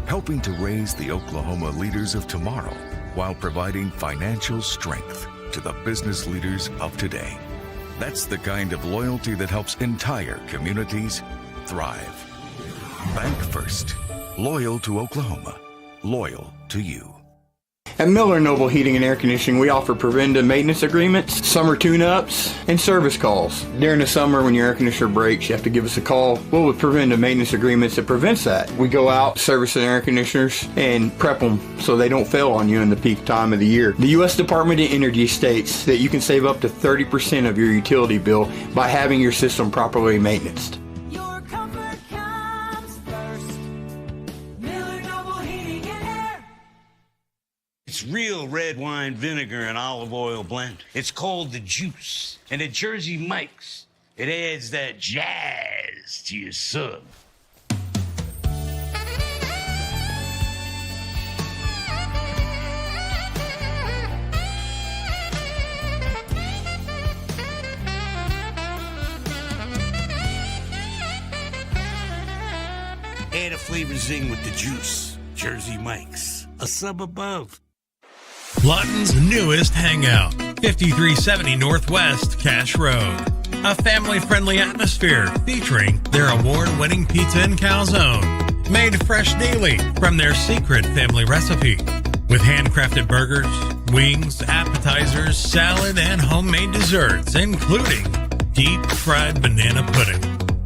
helping to raise the Oklahoma leaders of tomorrow while providing financial strength to the business leaders of today. That's the kind of loyalty that helps entire communities thrive. Bank First, loyal to Oklahoma, loyal to you. At Miller Noble Heating and Air Conditioning, we offer preventative maintenance agreements, summer tune-ups, and service calls. During the summer, when your air conditioner breaks, you have to give us a call. Well, with preventative maintenance agreements, it prevents that. We go out, service the air conditioners, and prep them so they don't fail on you in the peak time of the year. The U.S. Department of Energy states that you can save up to 30% of your utility bill by having your system properly maintained. It's real red wine vinegar and olive oil blend. It's called the juice. And at Jersey Mike's, it adds that jazz to your sub. Add a flavor zing with the juice. Jersey Mike's, a sub above. Lawton's newest hangout, 5370 Northwest Cash Road. A family-friendly atmosphere featuring their award-winning pizza and calzone, made fresh daily from their secret family recipe, with handcrafted burgers, wings, appetizers, salad, and homemade desserts, including deep-fried banana pudding.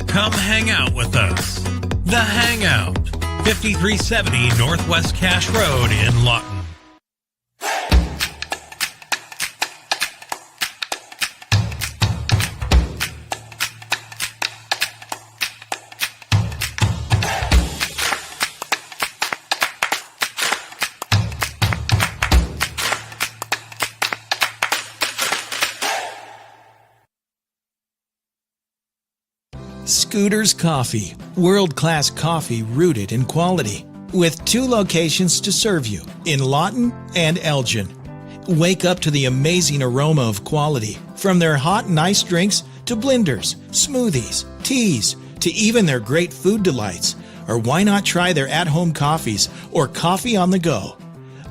Come hang out with us. The Hangout, 5370 Northwest Cash Road in Lawton. Scooters Coffee, world-class coffee rooted in quality, with 2 locations to serve you in Lawton and Elgin. Wake up to the amazing aroma of quality, from their hot and iced drinks to blenders, smoothies, teas, to even their great food delights. Or why not try their at-home coffees or coffee on the go?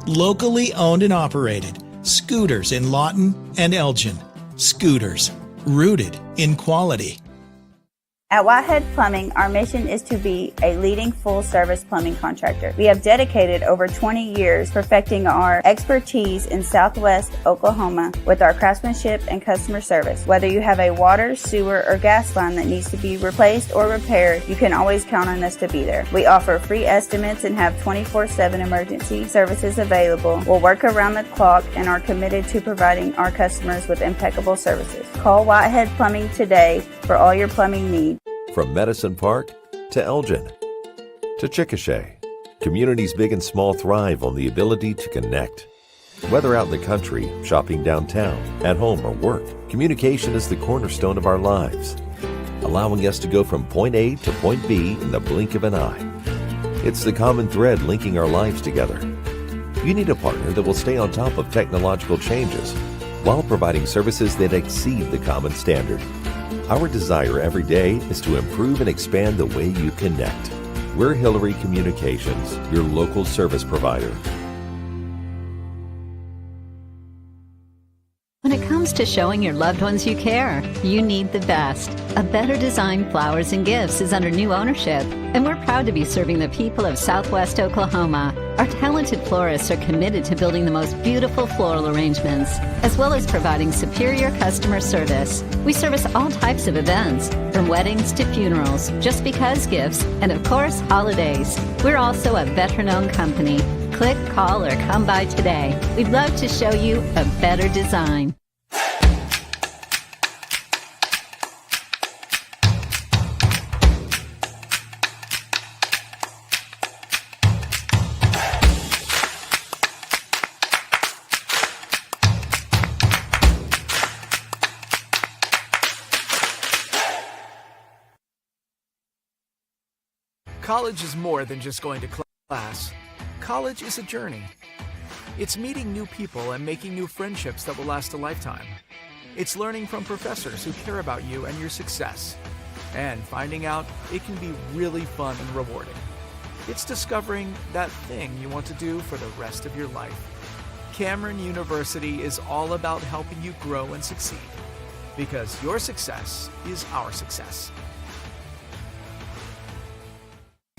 Locally owned and operated, Scooters in Lawton and Elgin. Scooters, rooted in quality. At Whitehead Plumbing, our mission is to be a leading full-service plumbing contractor. We have dedicated over 20 years perfecting our expertise in Southwest Oklahoma with our craftsmanship and customer service. Whether you have a water, sewer, or gas line that needs to be replaced or repaired, you can always count on us to be there. We offer free estimates and have 24/7 emergency services available. We'll work around the clock and are committed to providing our customers with impeccable services. Call Whitehead Plumbing today for all your plumbing needs. From Medicine Park to Elgin to Chickasha, communities big and small thrive on the ability to connect. Whether out in the country, shopping downtown, at home, or work, communication is the cornerstone of our lives, allowing us to go from point A to point B in the blink of an eye. It's the common thread linking our lives together. You need a partner that will stay on top of technological changes while providing services that exceed the common standard. Our desire every day is to improve and expand the way you connect. We're Hillary Communications, your local service provider. to showing your loved ones you care, you need the best. A Better Design Flowers and Gifts is under new ownership, and we're proud to be serving the people of Southwest Oklahoma. Our talented florists are committed to building the most beautiful floral arrangements, as well as providing superior customer service. We service all types of events, from weddings to funerals, just because gifts, and of course, holidays. We're also a veteran-owned company. Click, call, or come by today. We'd love to show you a better design. College is more than just going to class. College is a journey. It's meeting new people and making new friendships that will last a lifetime. It's learning from professors who care about you and your success. And finding out it can be really fun and rewarding. It's discovering that thing you want to do for the rest of your life. Cameron University is all about helping you grow and succeed. Because your success is our success.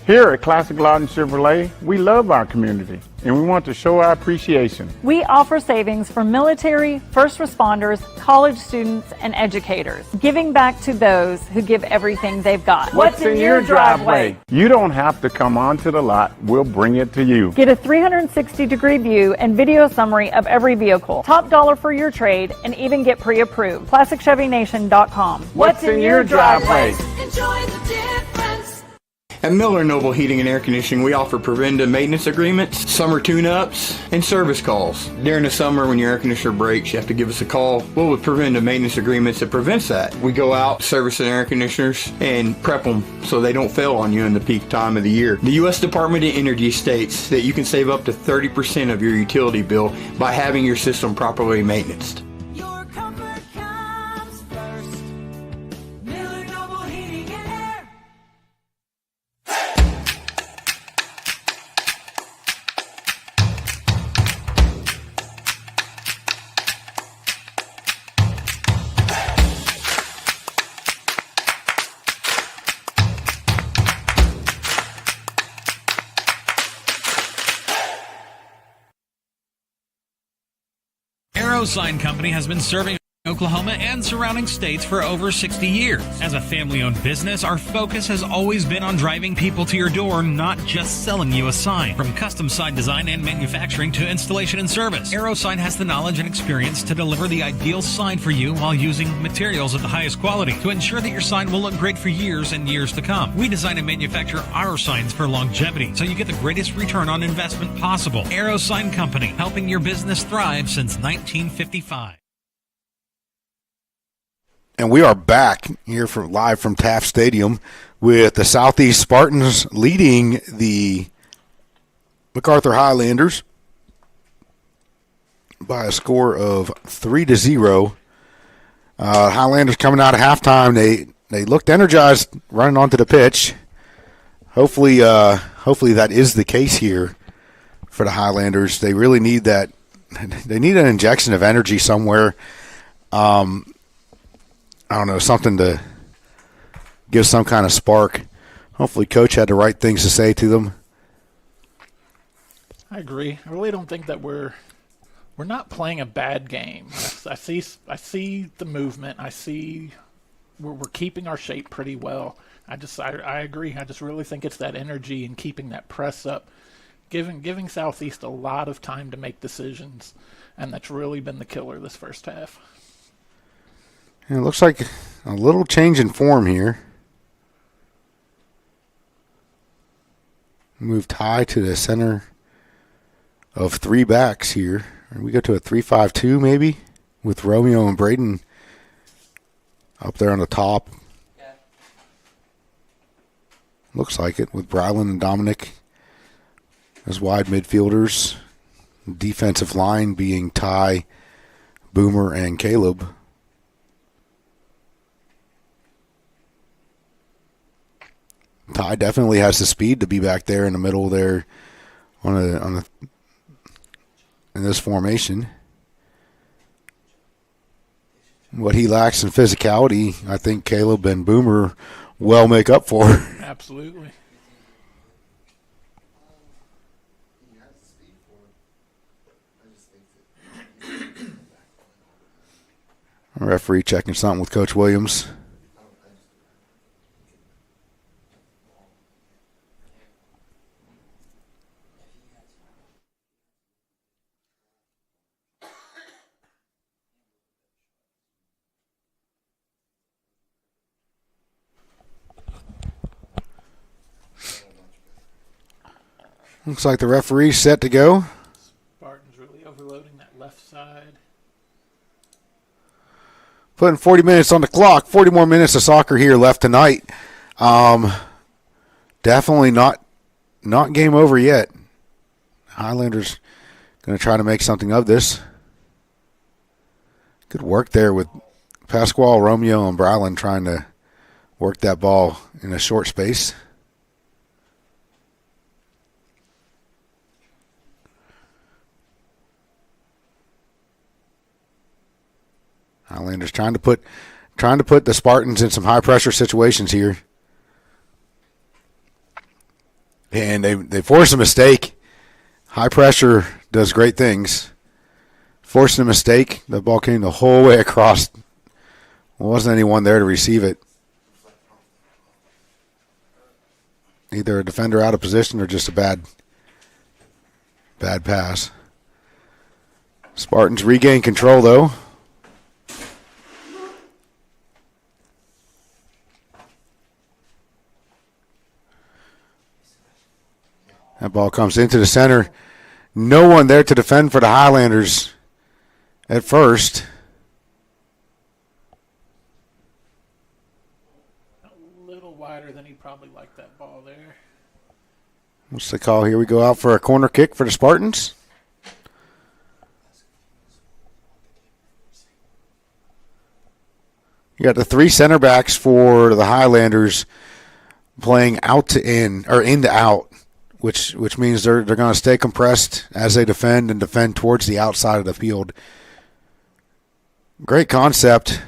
Here at Classic Lawton Chevrolet, we love our community and we want to show our appreciation. We offer savings for military, first responders, college students, and educators, giving back to those who give everything they've got. What's in your driveway? You don't have to come onto the lot, we'll bring it to you. Get a 360-degree view and video summary of every vehicle, top dollar for your trade, and even get pre-approved. ClassicChevyNation.com. What's in your driveway? Enjoy the difference. At Miller Noble Heating and Air Conditioning, we offer preventative maintenance agreements, summer tune-ups, and service calls. During the summer, when your air conditioner breaks, you have to give us a call. Well, with preventative maintenance agreements, it prevents that. We go out, service the air conditioners, and prep them so they don't fail on you in the peak time of the year. The U.S. Department of Energy states that you can save up to 30% of your utility bill by having your system properly maintained. Sign Company has been serving Oklahoma and surrounding states for over 60 years. As a family-owned business, our focus has always been on driving people to your door, not just selling you a sign. From custom sign design and manufacturing to installation and service, AeroSign has the knowledge and experience to deliver the ideal sign for you while using materials of the highest quality to ensure that your sign will look great for years and years to come. We design and manufacture our signs for longevity, so you get the greatest return on investment possible. AeroSign Company, helping your business thrive since 1955. And we are back here live from Taft Stadium with the Southeast Spartans leading the Macarthur Highlanders by a score of 3-0. Highlanders coming out of halftime, they looked energized running onto the pitch. Hopefully that is the case here for the Highlanders. They really need that. They need an injection of energy somewhere. I don't know, something to give some kind of spark. Hopefully Coach had the right things to say to them. I agree. I really don't think that we're not playing a bad game. I see the movement. I see we're keeping our shape pretty well. I agree. I just really think it's that energy and keeping that press up, giving Southeast a lot of time to make decisions, and that's really been the killer this first half. And it looks like a little change in form here. Moved high to the center of three backs here. We go to a 3-5-2 maybe with Romeo and Braden up there on the top. Yeah. Looks like it with Brylan and Dominic as wide midfielders. Defensive line being Ty, Boomer, and Caleb. Ty definitely has the speed to be back there in the middle there in this formation. what he lacks in physicality, I think Caleb and Boomer well make up for. Absolutely. Referee checking something with Coach Williams. Looks like the referee's set to go. Spartans really overloading that left side. Putting 40 minutes on the clock. 40 more minutes of soccer here left tonight. Definitely not game over yet. Highlanders going to try to make something of this. Good work there with Pasquale, Romeo, and Bryland trying to work that ball in a short space. Highlanders trying to put the Spartans in some high pressure situations here. And they force a mistake. High pressure does great things. Forcing a mistake, the ball came the whole way across. There wasn't anyone there to receive it. Either a defender out of position or just a bad pass. Spartans regain control though. That ball comes into the center. No one there to defend for the Highlanders at first. A little wider than he probably liked that ball there. What's the call here? We go out for a corner kick for the Spartans. You got the three center backs for the Highlanders playing out to in, or in to out. Which means they're going to stay compressed as they defend and defend towards the outside of the field. Great concept.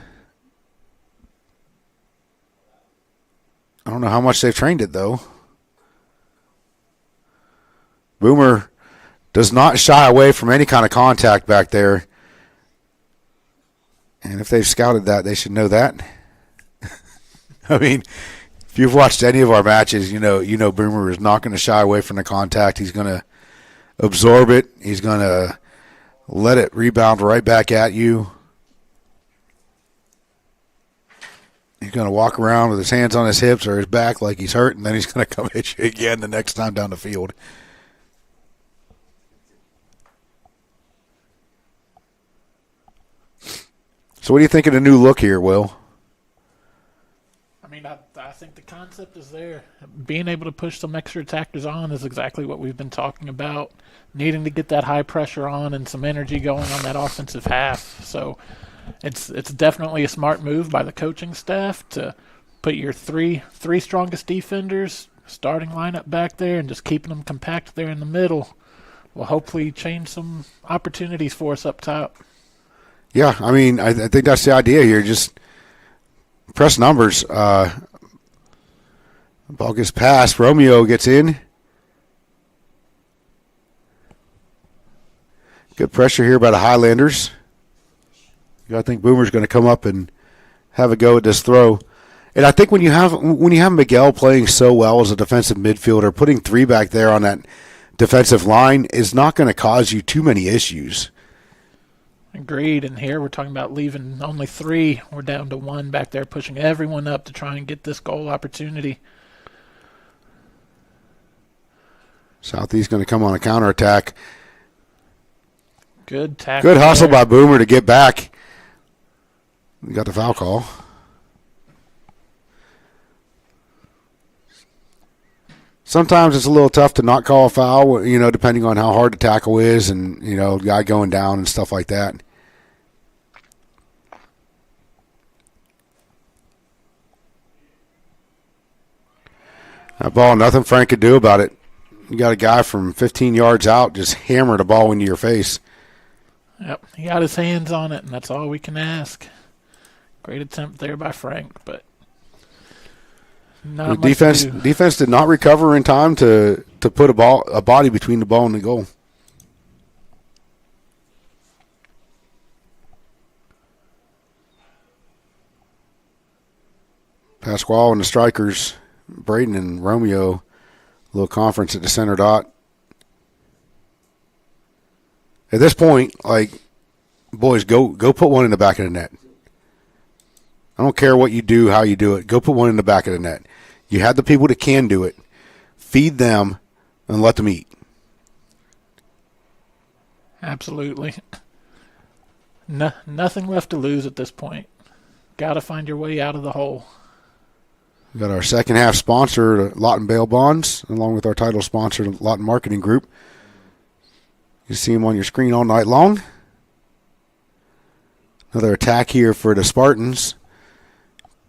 I don't know how much they've trained it, though. Boomer does not shy away from any kind of contact back there. And if they've scouted that, they should know that. I mean, if you've watched any of our matches, you know Boomer is not going to shy away from the contact. He's going to absorb it. He's going to let it rebound right back at you. He's going to walk around with his hands on his hips or his back like he's hurt, and then he's going to come at you again the next time down the field. So what do you think of the new look here, Will? I mean, I think the concept is there. Being able to push some extra attackers on is exactly what we've been talking about. Needing to get that high pressure on and some energy going on that offensive half. So it's definitely a smart move by the coaching staff to put your three strongest defenders, starting lineup back there, and just keeping them compact there in the middle will hopefully change some opportunities for us up top. Yeah, I mean, I think that's the idea here. Just press numbers. Ball gets passed. Romeo gets in. Good pressure here by the Highlanders. I think Boomer's going to come up and have a go at this throw. And I think when you have Miguel playing so well as a defensive midfielder, putting three back there on that defensive line is not going to cause you too many issues. Agreed. And here we're talking about leaving only three. We're down to one back there, pushing everyone up to try and get this goal opportunity. Southeast going to come on a counterattack. Good tackle. Good hustle there by Boomer to get back. We got the foul call. Sometimes it's a little tough to not call a foul, depending on how hard the tackle is and, the guy going down and stuff like that. That ball, nothing Frank could do about it. You got a guy from 15 yards out just hammer the ball into your face. Yep, he got his hands on it, and that's all we can ask. Great attempt there by Frank, but The not much defense to do. defense did not recover in time to put a body between the ball and the goal. Pasquale and the strikers, Braden and Romeo, little conference at the center dot. At this point, like, boys, go put one in the back of the net. I don't care what you do, how you do it. Go put one in the back of the net. You have the people that can do it. Feed them and let them eat. Absolutely. Nothing left to lose at this point. Got to find your way out of the hole. We got our second half sponsor, Lawton Bail Bonds, along with our title sponsor, Lawton Marketing Group. You see them on your screen all night long. Another attack here for the Spartans.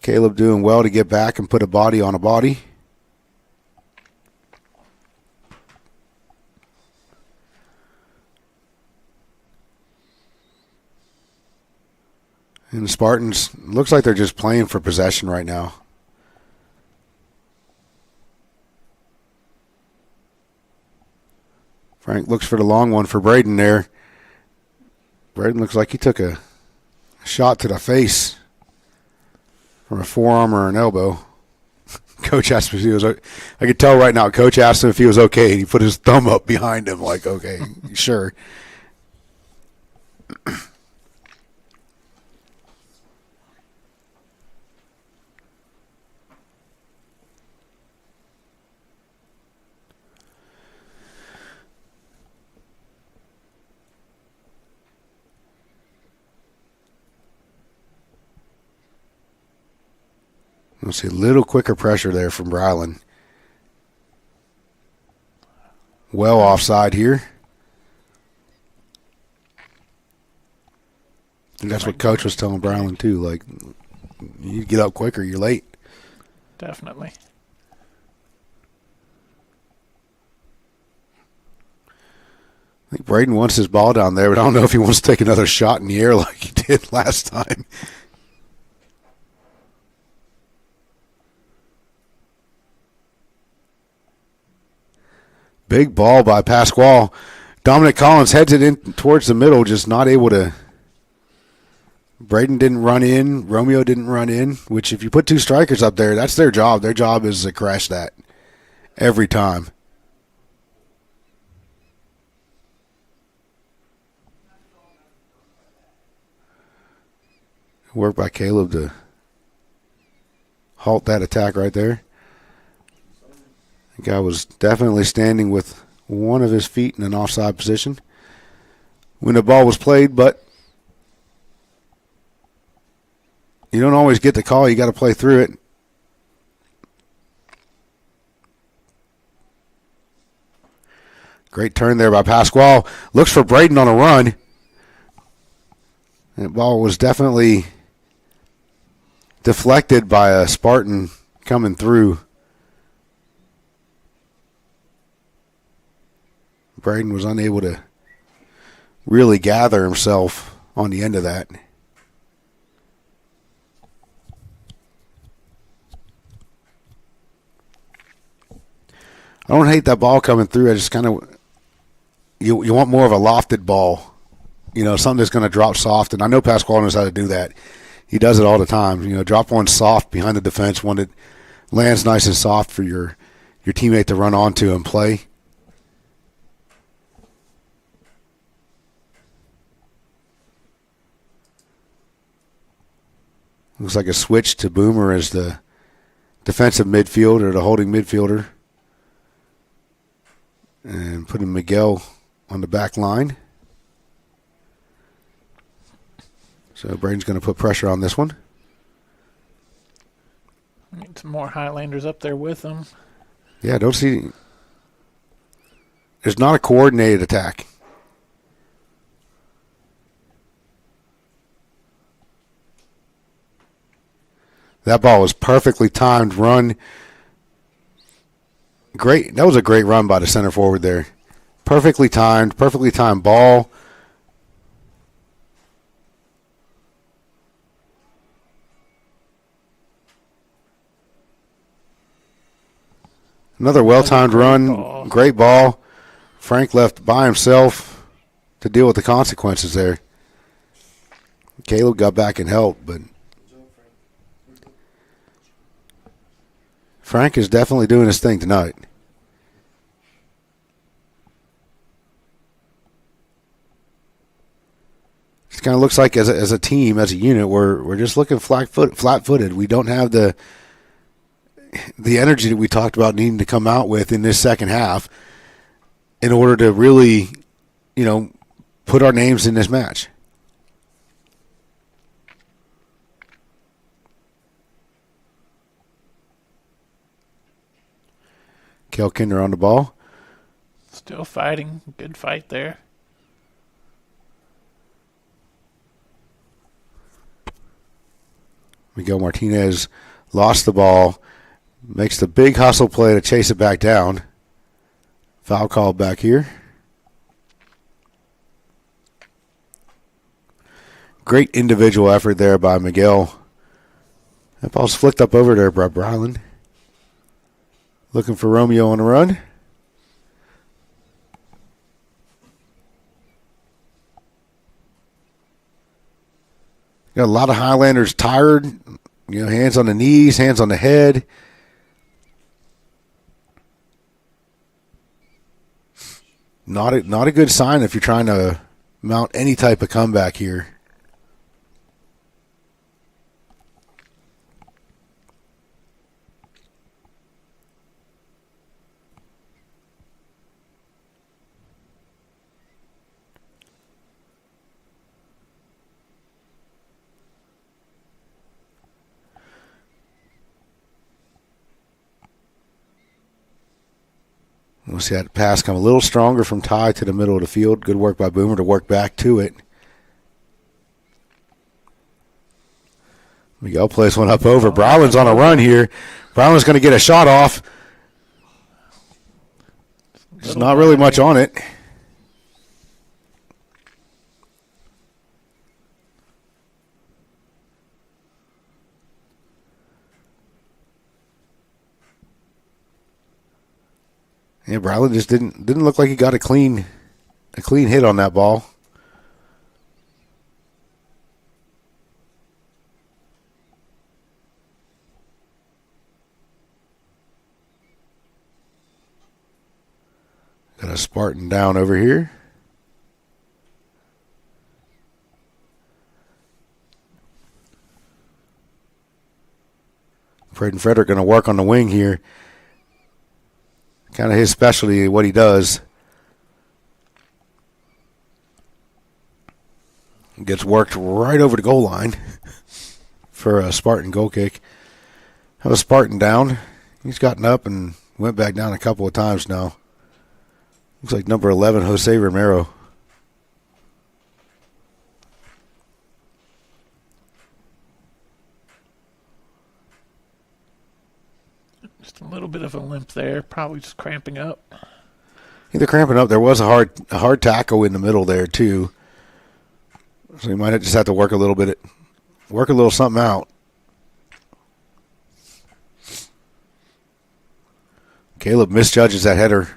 Caleb doing well to get back and put a body on a body. And the Spartans, looks like they're just playing for possession right now. Frank looks for the long one for Braden there. Braden looks like he took a shot to the face from a forearm or an elbow. Coach asked him if he was. I could tell right now. Coach asked him if he was okay, and he put his thumb up behind him, like, "Okay, sure." We'll see a little quicker pressure there from Brylan. Well offside here. And that's what Coach was telling Brylan too. Like, you get up quicker, you're late. Definitely. I think Braden wants his ball down there, but I don't know if he wants to take another shot in the air like he did last time. Big ball by Pasquale. Dominic Collins heads it in towards the middle, just not able to. Braden didn't run in. Romeo didn't run in, which if you put two strikers up there, that's their job. Their job is to crash that every time. Work by Caleb to halt that attack right there. The guy was definitely standing with one of his feet in an offside position when the ball was played, but you don't always get the call. You got to play through it. Great turn there by Pasquale. Looks for Braden on a run. That ball was definitely deflected by a Spartan coming through. Braden was unable to really gather himself on the end of that. I don't hate that ball coming through. I just kind of, you want more of a lofted ball, something that's going to drop soft. And I know Pasquale knows how to do that. He does it all the time. Drop one soft behind the defense, one that lands nice and soft for your teammate to run onto and play. Looks like a switch to Boomer as the defensive midfielder, the holding midfielder. And putting Miguel on the back line. So Braden's going to put pressure on this one. Need some more Highlanders up there with them. Yeah, don't see. There's not a coordinated attack. That ball was perfectly timed run. Great. That was a great run by the center forward there. Perfectly timed ball. Another well-timed run. Great ball. Frank left by himself to deal with the consequences there. Caleb got back and helped, but Frank is definitely doing his thing tonight. It kind of looks like as a team, as a unit, we're just looking flat-footed. We don't have the energy that we talked about needing to come out with in this second half in order to really, put our names in this match. Kel Kinder on the ball. Still fighting. Good fight there. Miguel Martinez lost the ball. Makes the big hustle play to chase it back down. Foul called back here. Great individual effort there by Miguel. That ball's flicked up over there by Bryland. Looking for Romeo on the run. Got a lot of Highlanders tired. Hands on the knees, hands on the head. Not a good sign if you're trying to mount any type of comeback here. We'll see that pass come a little stronger from Ty to the middle of the field. Good work by Boomer to work back to it. Miguel plays one up over. Browland's on a run here. Browland's going to get a shot off. There's not really much on it. Yeah, Browland just didn't look like he got a clean hit on that ball. Got a Spartan down over here. Braden Frederick going to work on the wing here. Kind of his specialty, what he does. Gets worked right over the goal line for a Spartan goal kick. Have a Spartan down. He's gotten up and went back down a couple of times now. Looks like number 11, Jose Romero. Just a little bit of a limp there, probably just cramping up. Either cramping up. There was a hard tackle in the middle there too, so you might just have to work a little something out. Caleb misjudges that header.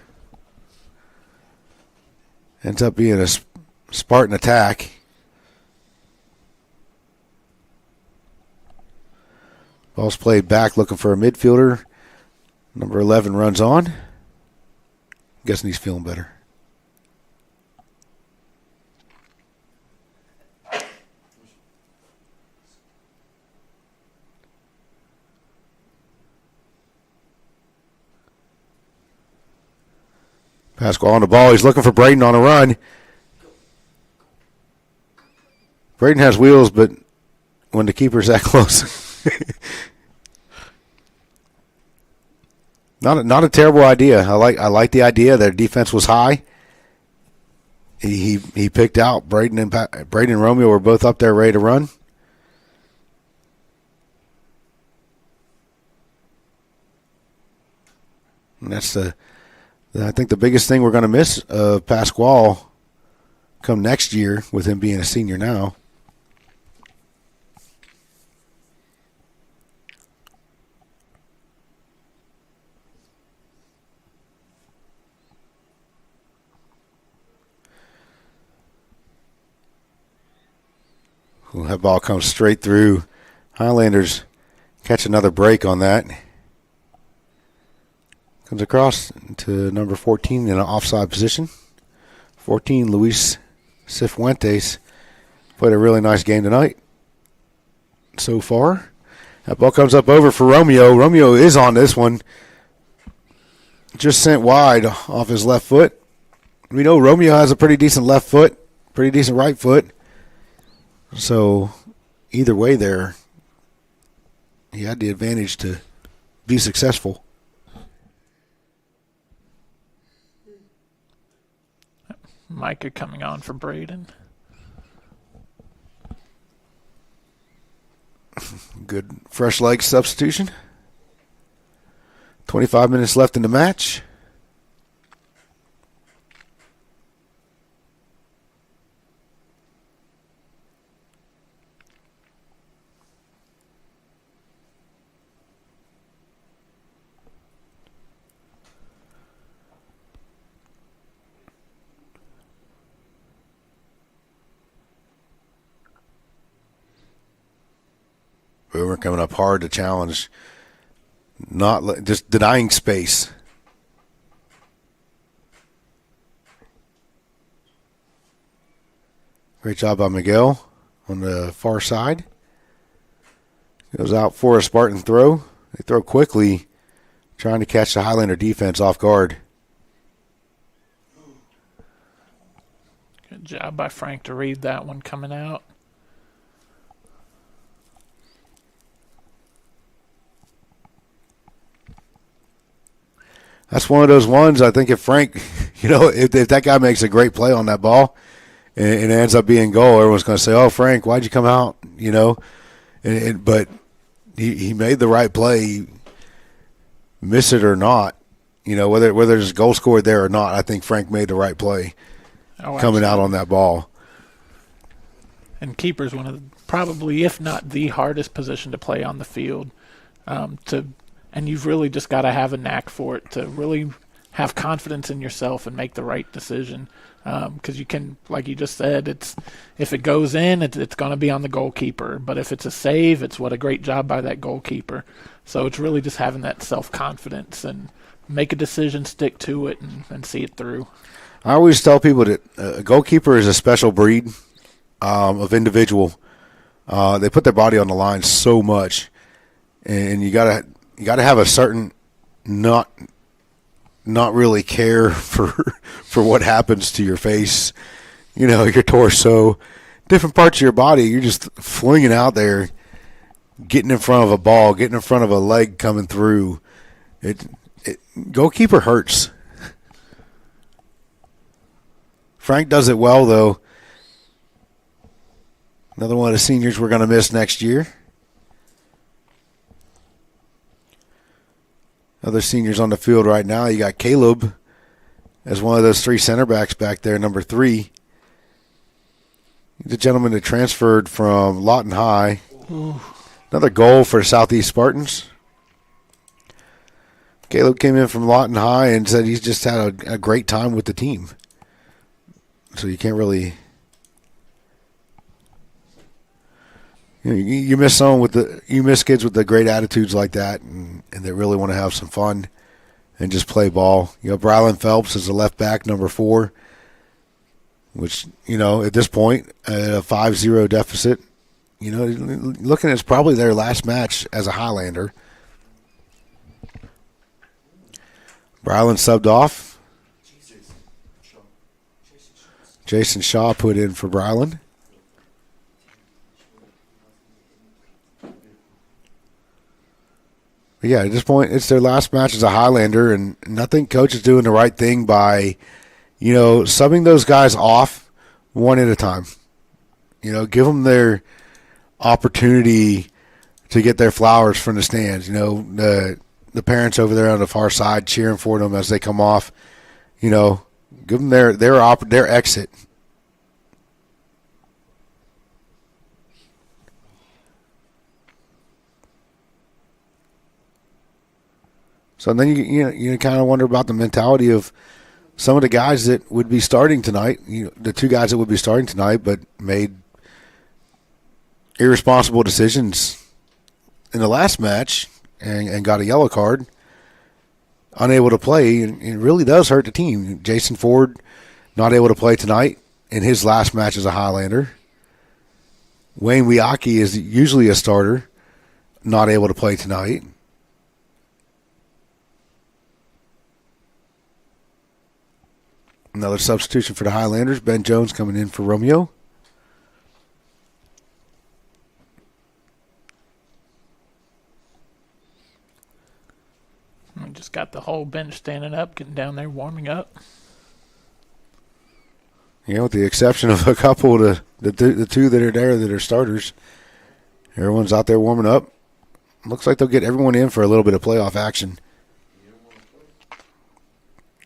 Ends up being a Spartan attack. Ball's played back, looking for a midfielder. Number 11 runs on. I'm guessing he's feeling better. Pasquale on the ball. He's looking for Braden on a run. Braden has wheels, but when the keeper's that close. Not a terrible idea. I like the idea. Their defense was high. He picked out Braden and Romeo were both up there ready to run. And that's I think the biggest thing we're going to miss of Pasquale come next year with him being a senior now. Well, that ball comes straight through. Highlanders catch another break on that. Comes across to number 14 in an offside position. 14, Luis Cifuentes. Played a really nice game tonight so far. That ball comes up over for Romeo. Romeo is on this one. Just sent wide off his left foot. We know Romeo has a pretty decent left foot, pretty decent right foot. So either way there, he had the advantage to be successful. Micah coming on for Braden. Good fresh leg substitution. 25 minutes left in the match. Boomer coming up hard to challenge, not just denying space. Great job by Miguel on the far side. Goes out for a Spartan throw. They throw quickly, trying to catch the Highlander defense off guard. Good job by Frank to read that one coming out. That's one of those ones, I think if Frank, if that guy makes a great play on that ball and it ends up being goal, everyone's going to say, oh, Frank, why'd you come out? But he made the right play, miss it or not, whether there's a goal scored there or not, I think Frank made the right play coming out on that ball. And keeper's one of probably, if not the hardest position to play on the field. And you've really just got to have a knack for it to really have confidence in yourself and make the right decision. Because you can, like you just said, if it goes in, it's going to be on the goalkeeper. But if it's a save, it's what a great job by that goalkeeper. So it's really just having that self-confidence and make a decision, stick to it, and see it through. I always tell people that a goalkeeper is a special breed of individual. They put their body on the line so much, and you gotta have a certain not really care for what happens to your face, your torso, different parts of your body. You're just flinging out there, getting in front of a ball, getting in front of a leg coming through. Goalkeeper hurts. Frank does it well, though. Another one of the seniors we're going to miss next year. Other seniors on the field right now, you got Caleb as one of those three center backs back there, number 3. The gentleman that transferred from Lawton High. Ooh. Another goal for Southeast Spartans. Caleb came in from Lawton High and said he's just had a great time with the team. So you can't really... You miss you miss kids with the great attitudes like that, and they really want to have some fun and just play ball. Brylan Phelps is a left back, number 4, which at this point a 5-0 deficit. Looking at it's probably their last match as a Highlander. Brylan subbed off. Jason Shaw put in for Brylan. But yeah, at this point, it's their last match as a Highlander, and I think Coach is doing the right thing by, subbing those guys off one at a time. Give them their opportunity to get their flowers from the stands. The parents over there on the far side cheering for them as they come off. Give them their exit. So then you kind of wonder about the mentality of some of the guys that would be starting tonight. The 2 guys that would be starting tonight, but made irresponsible decisions in the last match and got a yellow card, unable to play, and it really does hurt the team. Jason Ford not able to play tonight in his last match as a Highlander. Wayne Wiaki is usually a starter, not able to play tonight. Another substitution for the Highlanders. Ben Jones coming in for Romeo. We just got the whole bench standing up, getting down there, warming up. Yeah, with the exception of a couple of the two that are there that are starters. Everyone's out there warming up. Looks like they'll get everyone in for a little bit of playoff action.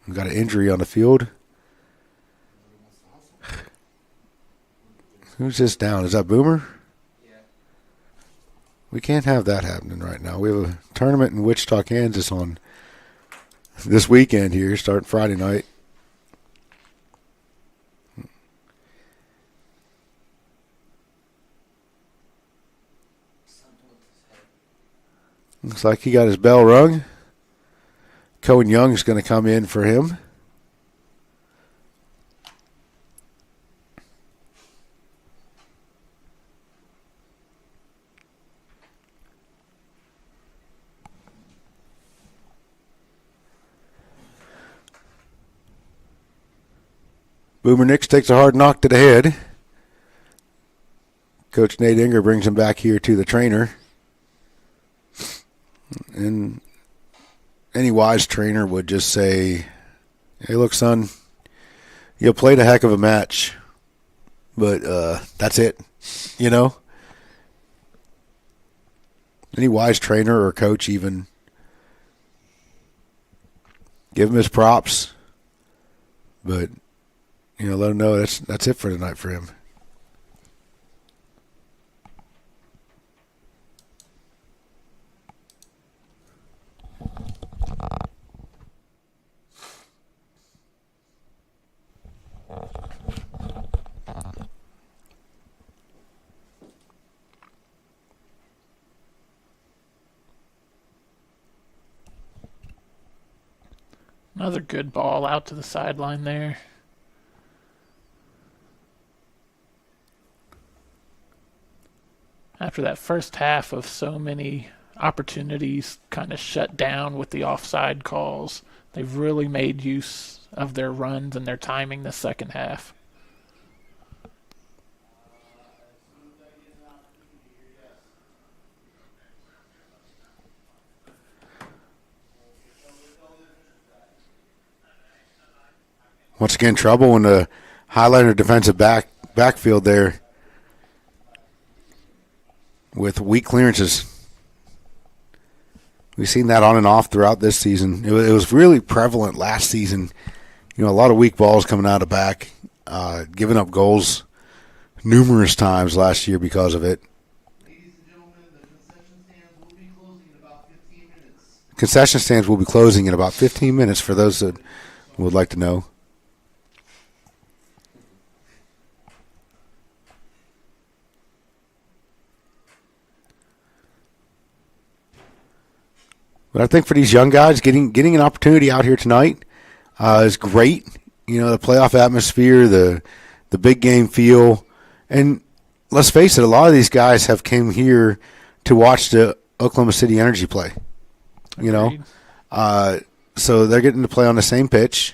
We've got an injury on the field. Who's this down? Is that Boomer? We can't have that happening right now. We have a tournament in Wichita, Kansas on this weekend here, starting Friday night. Looks like he got his bell rung. Cohen Young's going to come in for him. Boomer Nix takes a hard knock to the head. Coach Nate Inger brings him back here to the trainer. And any wise trainer would just say, hey, look, son, you played a heck of a match, but that's it, you know? Any wise trainer or coach even give him his props, but, you know, let him know that's it for tonight for him. Another good ball out to the sideline there. After that first half of so many opportunities kind of shut down with the offside calls, they've really made use of their runs and their timing the second half. Once again, trouble in the Highlander defensive backfield there with weak clearances. We've seen that on and off throughout this season. It was really prevalent last season. You know, a lot of weak balls coming out of back, giving up goals numerous times last year because of it. Concession stands will be closing in about 15 minutes for those that would like to know. But I think for these young guys, getting an opportunity out here tonight is great. You know, the playoff atmosphere, the big game feel. And let's face it, a lot of these guys have came here to watch the Oklahoma City Energy play. You know, so they're getting to play on the same pitch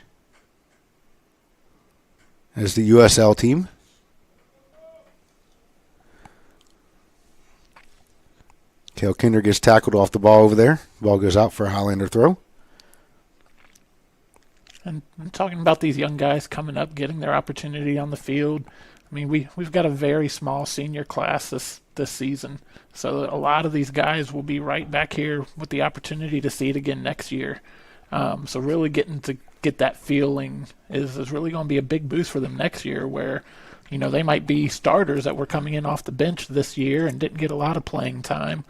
as the USL team. Kale Kinder gets tackled off the ball over there. Ball goes out for a Highlander throw. And talking about these young guys coming up, getting their opportunity on the field, I mean, we've got a very small senior class this season. So a lot of these guys will be right back here with the opportunity to see it again next year. So really getting to get that feeling is really going to be a big boost for them next year where, you know, they might be starters that were coming in off the bench this year and didn't get a lot of playing time.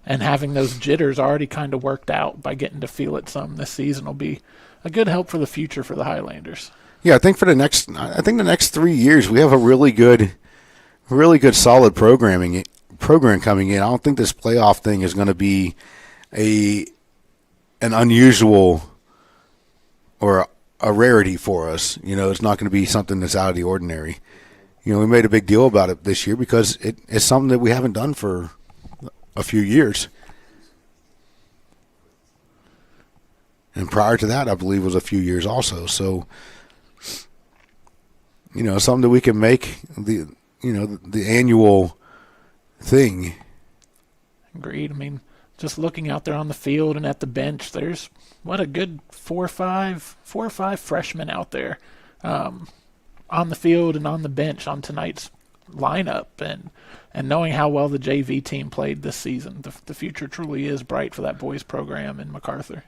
And having those jitters already kind of worked out by getting to feel it some this season will be a good help for the future for the Highlanders. Yeah, I think the next 3 years we have a really good solid programming program coming in, I don't think this playoff thing is going to be an unusual or a rarity for us. It's not going to be something that's out of the ordinary. We made a big deal about it this year because it's something that we haven't done for a few years. And prior to that, I believe, was a few years also. So, something that we can make the annual thing. Agreed. I mean, just looking out there on the field and at the bench, there's a good four or five freshmen out there on the field and on the bench on tonight's lineup. And knowing how well the JV team played this season, the future truly is bright for that boys program in Macarthur.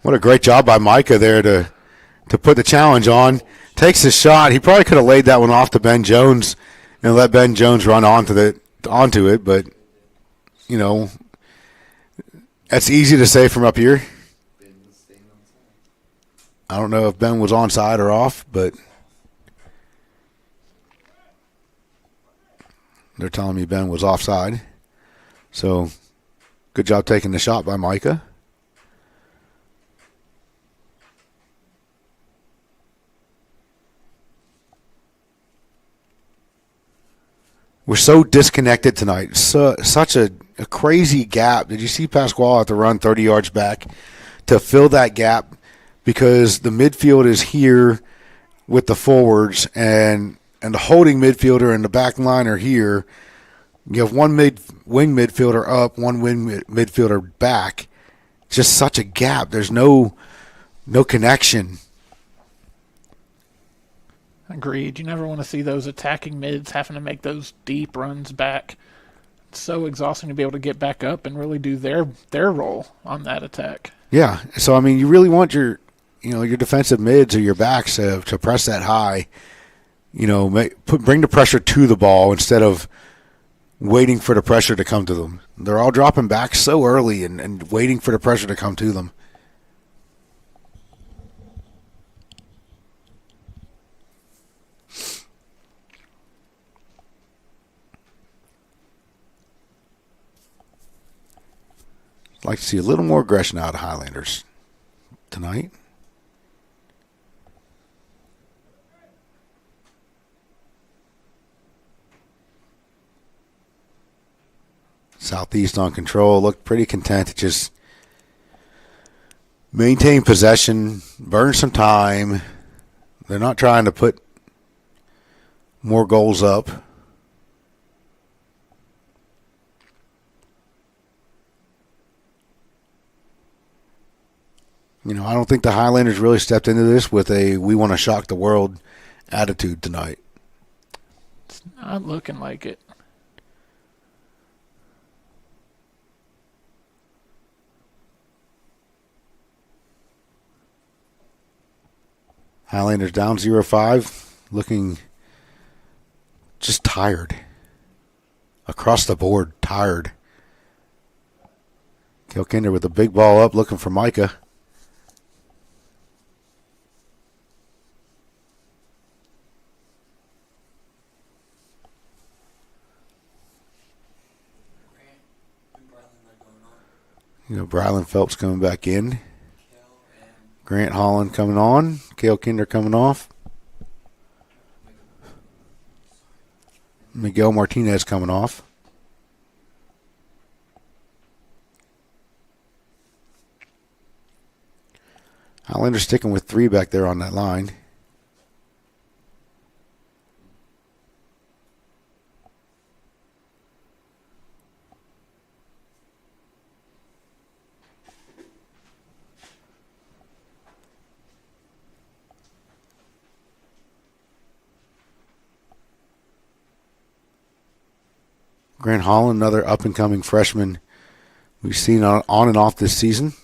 What a great job by Micah there to put the challenge on. Takes his shot. He probably could have laid that one off to Ben Jones and let Ben Jones run onto it, but that's easy to say from up here. I don't know if Ben was onside or off, but they're telling me Ben was offside. So good job taking the shot by Micah. We're so disconnected tonight. Such a crazy gap. Did you see Pasquale have to run 30 yards back to fill that gap? Because the midfield is here with the forwards, and the holding midfielder and the back line are here. You have one wing midfielder up, one wing midfielder back. Just such a gap. There's no connection. Agreed. You never want to see those attacking mids having to make those deep runs back. It's so exhausting to be able to get back up and really do their role on that attack. Yeah. So, I mean, you really want your defensive mids or your backs to press that high. Bring the pressure to the ball instead of waiting for the pressure to come to them. They're all dropping back so early and waiting for the pressure to come to them. I'd like to see a little more aggression out of Highlanders tonight. Southeast on control, looked pretty content to just maintain possession, burn some time. They're not trying to put more goals up. I don't think the Highlanders really stepped into this with a "we want to shock the world" attitude tonight. It's not looking like it. Highlanders down 0-5, looking just tired. Across the board, tired. Kilkinder with the big ball up, looking for Micah. Brylan Phelps coming back in. Grant Holland coming on. Cale Kinder coming off. Miguel Martinez coming off. Highlanders sticking with 3 back there on that line. Grant Holland, another up-and-coming freshman we've seen on and off this season.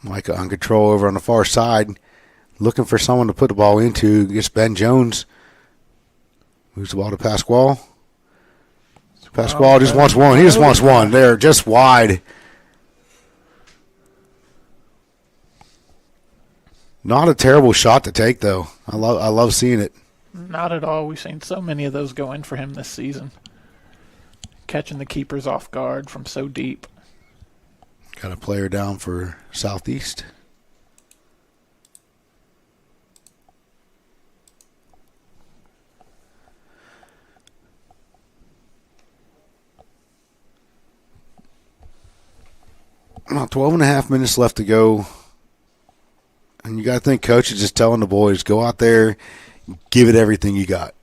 Micah on control over on the far side. looking for someone to put the ball into. Gets Ben Jones. Moves the ball to Pasquale. Pasquale just wants one. He just wants one. They're just wide. Not a terrible shot to take, though. I love seeing it. Not at all. We've seen so many of those go in for him this season. Catching the keepers off guard from so deep. Got a player down for Southeast. About 12 and a half minutes left to go. And you got to think coach is just telling the boys, go out there, give it everything you got.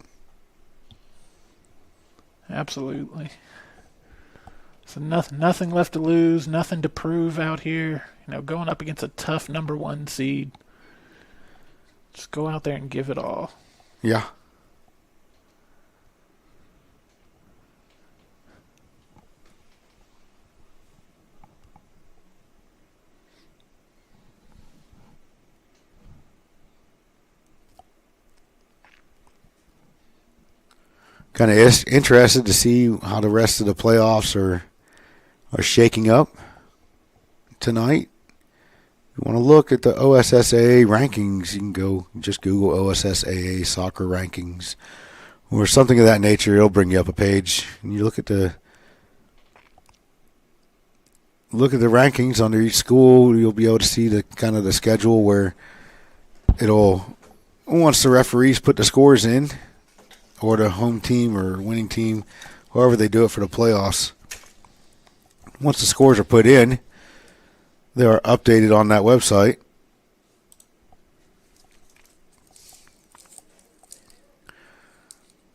Absolutely. So nothing left to lose, nothing to prove out here. Going up against a tough number 1 seed. Just go out there and give it all. Yeah. Kind of interested to see how the rest of the playoffs are shaking up tonight. You want to look at the OSSAA rankings, you can go just Google OSSAA soccer rankings or something of that nature. It'll bring you up a page. And you look at the rankings under each school, you'll be able to see the kind of the schedule where it'll, once the referees put the scores in, or the home team or winning team, however they do it for the playoffs. Once the scores are put in, they are updated on that website.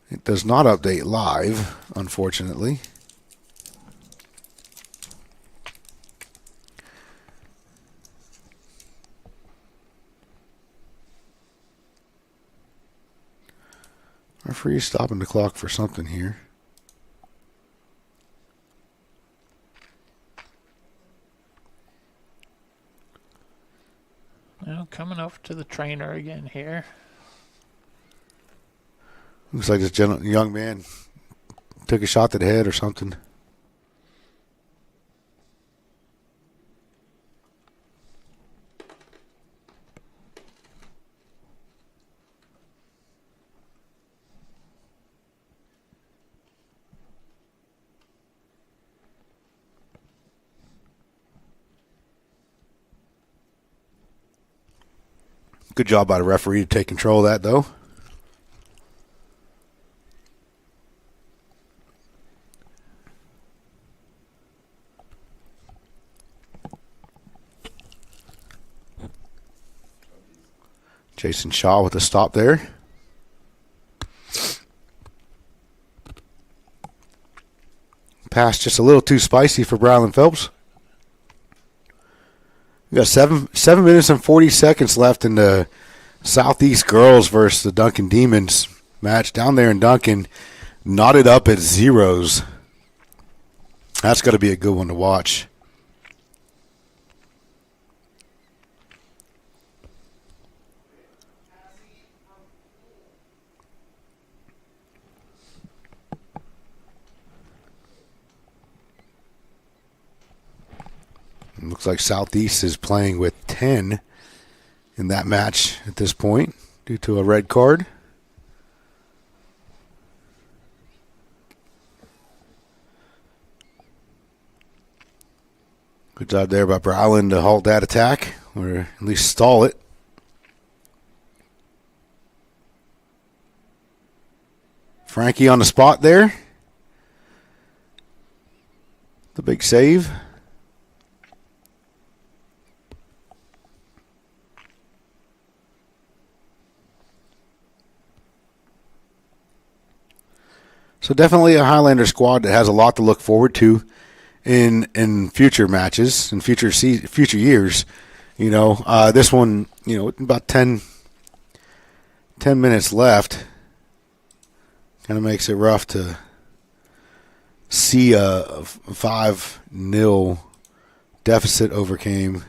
It does not update live, unfortunately. Referee stopping the clock for something here. Now coming over to the trainer again here. Looks like this young man took a shot to the head or something. Good job by the referee to take control of that, though. Jason Shaw with a stop there. Pass just a little too spicy for Brylan Phelps. We got 7 minutes and 40 seconds left in the Southeast girls versus the Duncan Demons match down there in Duncan. Knotted up at zeros. That's got to be a good one to watch. It looks like Southeast is playing with 10 in that match at this point due to a red card. Good job there by Brylan to halt that attack, or at least stall it. Frankie on the spot there. The big save. So definitely a Highlander squad that has a lot to look forward to in future matches, in future years. You know, this one, you know, about 10 minutes left. Kind of makes it rough to see a 5-0 deficit overcame.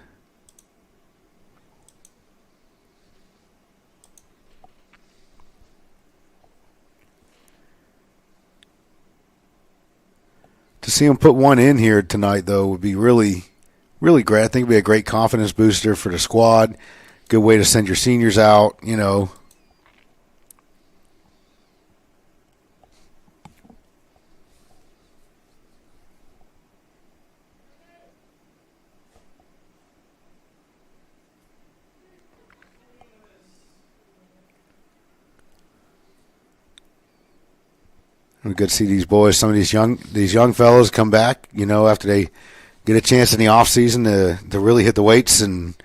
To see him put one in here tonight, though, would be really, really great. I think it would be a great confidence booster for the squad. Good way to send your seniors out, you know. It's good to see these boys, some of these young fellows come back, you know, after they get a chance in the off season to really hit the weights and,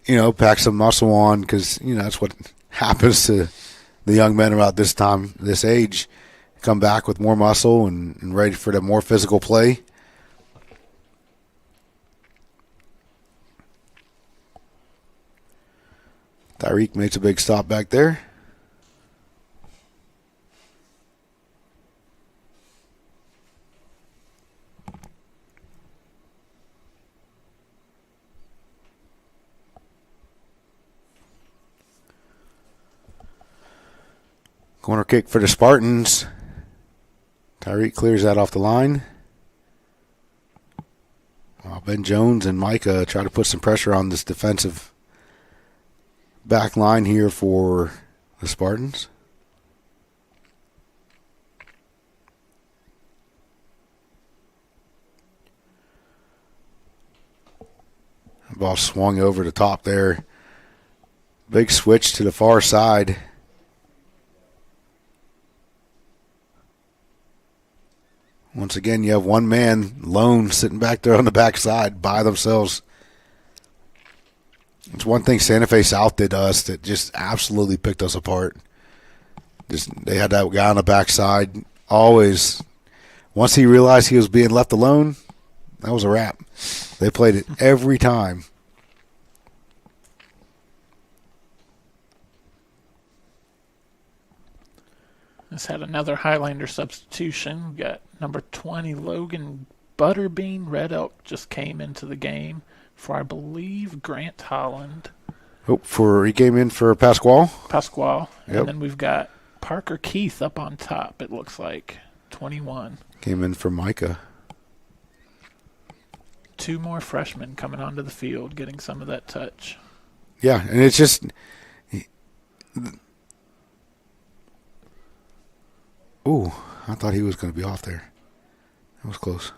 you know, pack some muscle on, because, you know, that's what happens to the young men about this time, this age. Come back with more muscle and ready for the more physical play. Tyreek makes a big stop back there. Corner kick for the Spartans. Tyreek clears that off the line. Ben Jones and Micah try to put some pressure on this defensive back line here for the Spartans. The ball swung over the top there. Big switch to the far side. Once again, you have one man lone sitting back there on the backside by themselves. It's one thing Santa Fe South did to us that just absolutely picked us apart. They had that guy on the backside. Always, once he realized he was being left alone, that was a wrap. They played it every time. Just had another Highlander substitution. We got number 20, Logan Butterbean. Red Elk just came into the game for, I believe, Grant Holland. He came in for Pasquale. Yep. And then we've got Parker Keith up on top, it looks like, 21. Came in for Micah. 2 more freshmen coming onto the field, getting some of that touch. Yeah, and it's just... Ooh, I thought he was going to be off there. That was close.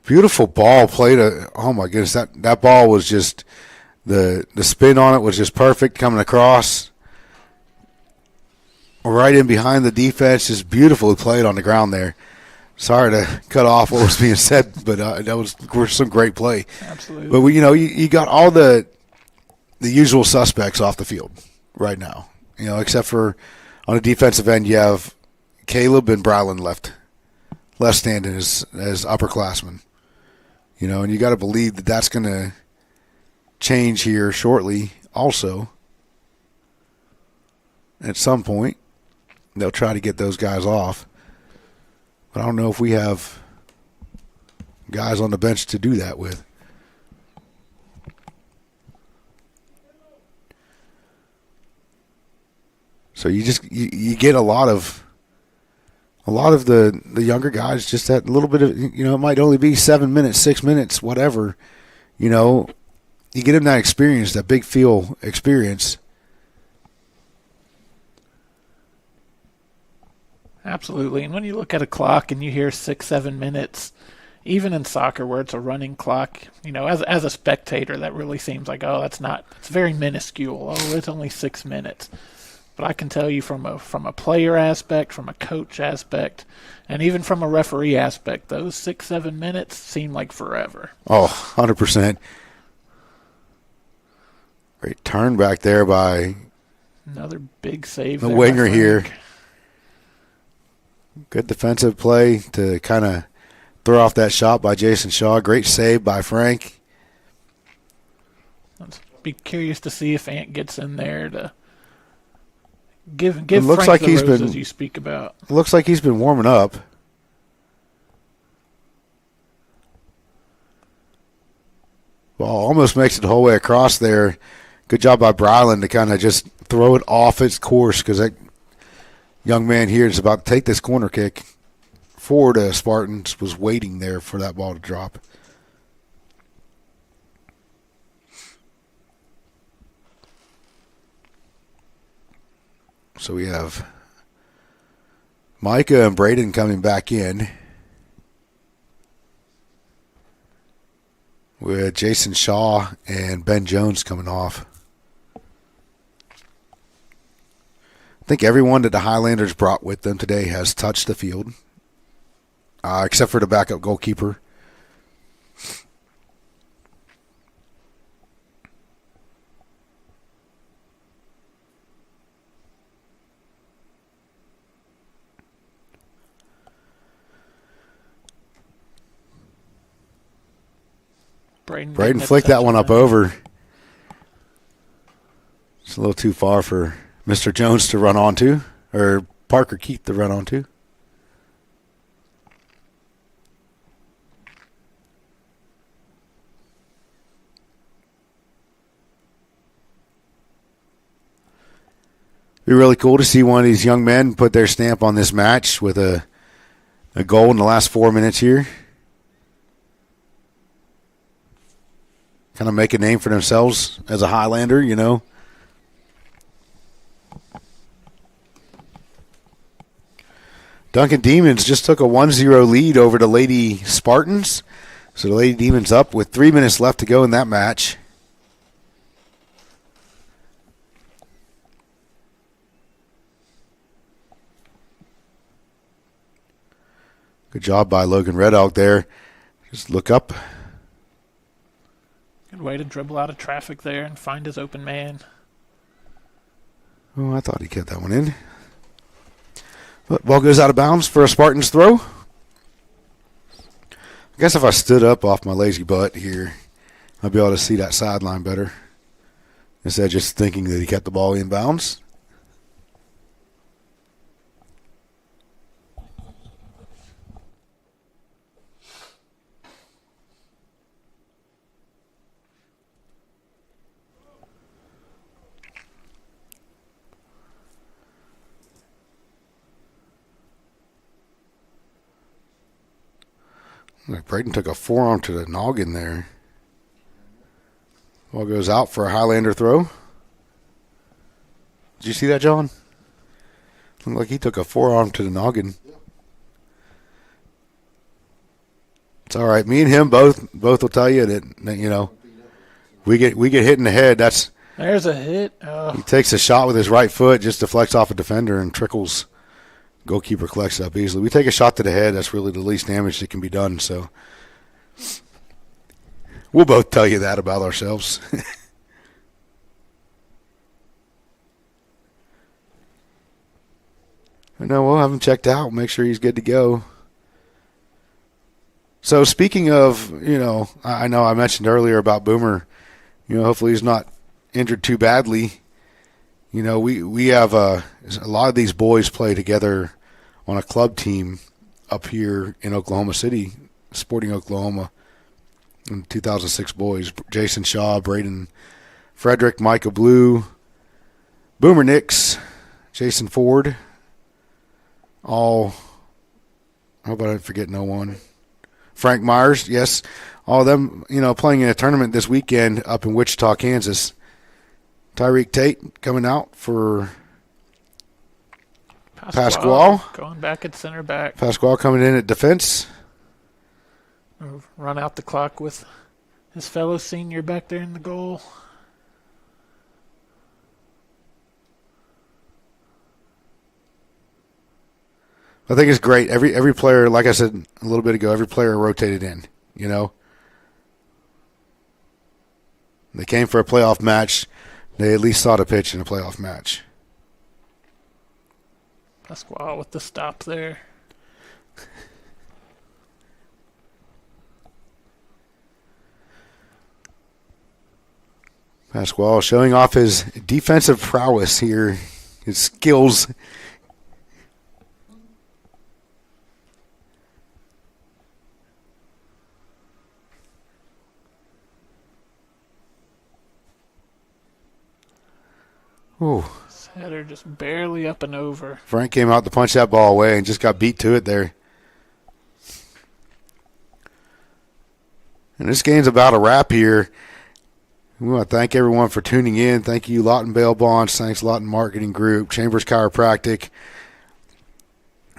Beautiful ball played. Oh, my goodness. That ball was just, the spin on it was just perfect coming across. Right in behind the defense. Just beautifully played on the ground there. Sorry to cut off what was being said, but that was some great play. Absolutely. But, you got all the usual suspects off the field right now. Except for on the defensive end, you have Caleb and Brylan left standing as upperclassmen. And you got to believe that that's going to change here shortly also. At some point, they'll try to get those guys off. But I don't know if we have guys on the bench to do that with. So you get a lot of the younger guys, just that little bit of, it might only be 7 minutes, 6 minutes, whatever. You get them that experience, that big feel experience. Absolutely. And when you look at a clock and you hear 6-7 minutes, even in soccer where it's a running clock, as a spectator, that really seems like, it's very minuscule. It's only 6 minutes. But I can tell you from a player aspect, from a coach aspect, and even from a referee aspect, those 6-7 minutes seem like forever. 100%. Great turn back there by another big save. The winger here. Good defensive play to kind of throw off that shot by Jason Shaw. Great save by Frank. I'd be curious to see if Ant gets in there to give looks Frank like the roses you speak about. It looks like he's been warming up. Well, almost makes it the whole way across there. Good job by Brylan to kind of just throw it off its course, because that young man here is about to take this corner kick for the Spartans was waiting there for that ball to drop. So we have Micah and Braden coming back in with Jason Shaw and Ben Jones coming off. I think everyone that the Highlanders brought with them today has touched the field, except for the backup goalkeeper. Braden flicked that one up over. It's a little too far for Mr. Jones to run onto, or Parker Keith to run onto. Be really cool to see one of these young men put their stamp on this match with a goal in the last 4 minutes here. Kind of make a name for themselves as a Highlander, you know. Duncan Demons just took a 1-0 lead over the Lady Spartans. So the Lady Demons up with 3 minutes left to go in that match. Good job by Logan Red Elk there. Just look up. Good way to dribble out of traffic there and find his open man. Oh, I thought he kept that one in. But ball goes out of bounds for a Spartans throw. I guess if I stood up off my lazy butt here, I'd be able to see that sideline better. Instead of just thinking that he kept the ball in bounds. Like Braden took a forearm to the noggin there. Ball goes out for a Highlander throw. Did you see that, John? Looked like he took a forearm to the noggin. It's all right. Me and him both will tell you that you know, we get hit in the head. There's a hit. He takes a shot with his right foot, just deflects off a defender and trickles. Goalkeeper collects it up easily. We take a shot to the head. That's really the least damage that can be done. So we'll both tell you that about ourselves. No, we'll have him checked out. Make sure he's good to go. So speaking of, you know I mentioned earlier about Boomer. You know, hopefully he's not injured too badly. You know, we have a lot of these boys play together on a club team up here in Oklahoma City, Sporting Oklahoma, in 2006 boys. Jason Shaw, Braden Frederick, Micah Blue, Boomer Nix, Jason Ford, all, I hope I didn't forget no one. Frank Myers, yes, all of them, you know, playing in a tournament this weekend up in Wichita, Kansas. Tyreek Tate coming out for Pasquale. Going back at center back. Pasquale coming in at defense. Run out the clock with his fellow senior back there in the goal. I think it's great. Every player, like I said a little bit ago, every player rotated in, you know. They came for a playoff match. They at least saw the pitch in a playoff match. Pasquale with the stop there. Pasquale showing off his defensive prowess here, his skills. Ooh. Header just barely up and over. Frank came out to punch that ball away and just got beat to it there. And this game's about a wrap here. We want to thank everyone for tuning in. Thank you, Lawton Bail Bonds. Thanks, Lawton Marketing Group, Chambers Chiropractic,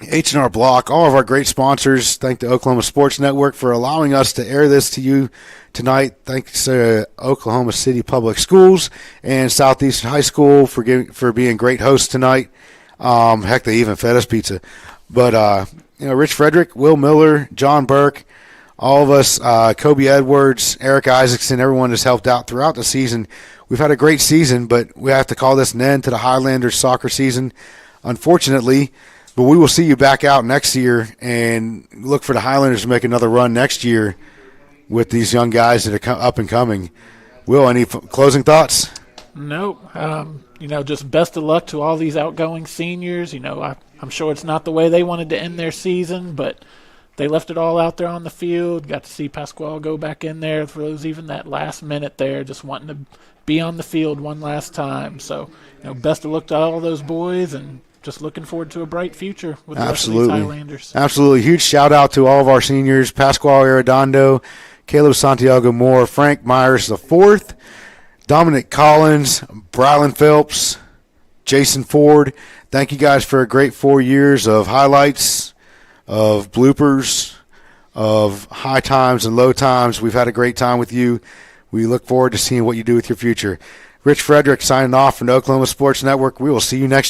H&R Block, all of our great sponsors. Thank the Oklahoma Sports Network for allowing us to air this to you tonight. Thanks to Oklahoma City Public Schools and Southeastern High School for being great hosts tonight. Heck, they even fed us pizza. But, Rich Frederick, Will Miller, John Burke, all of us, Kobe Edwards, Eric Isaacson, everyone has helped out throughout the season. We've had a great season, but we have to call this an end to the Highlanders soccer season, unfortunately. But we will see you back out next year and look for the Highlanders to make another run next year with these young guys that are up and coming. Will, any closing thoughts? No. Just best of luck to all these outgoing seniors. I'm sure it's not the way they wanted to end their season, but they left it all out there on the field. Got to see Pasquale go back in there for those even that last minute there, just wanting to be on the field one last time. So, best of luck to all those boys, and just looking forward to a bright future with the rest of these Highlanders. Absolutely. Huge shout-out to all of our seniors, Pasquale Arredondo, Caleb Santiago Moore, Frank Myers IV, Dominic Collins, Brylan Phelps, Jason Ford. Thank you guys for a great 4 years of highlights, of bloopers, of high times and low times. We've had a great time with you. We look forward to seeing what you do with your future. Rich Frederick signing off from the Oklahoma Sports Network. We will see you next year.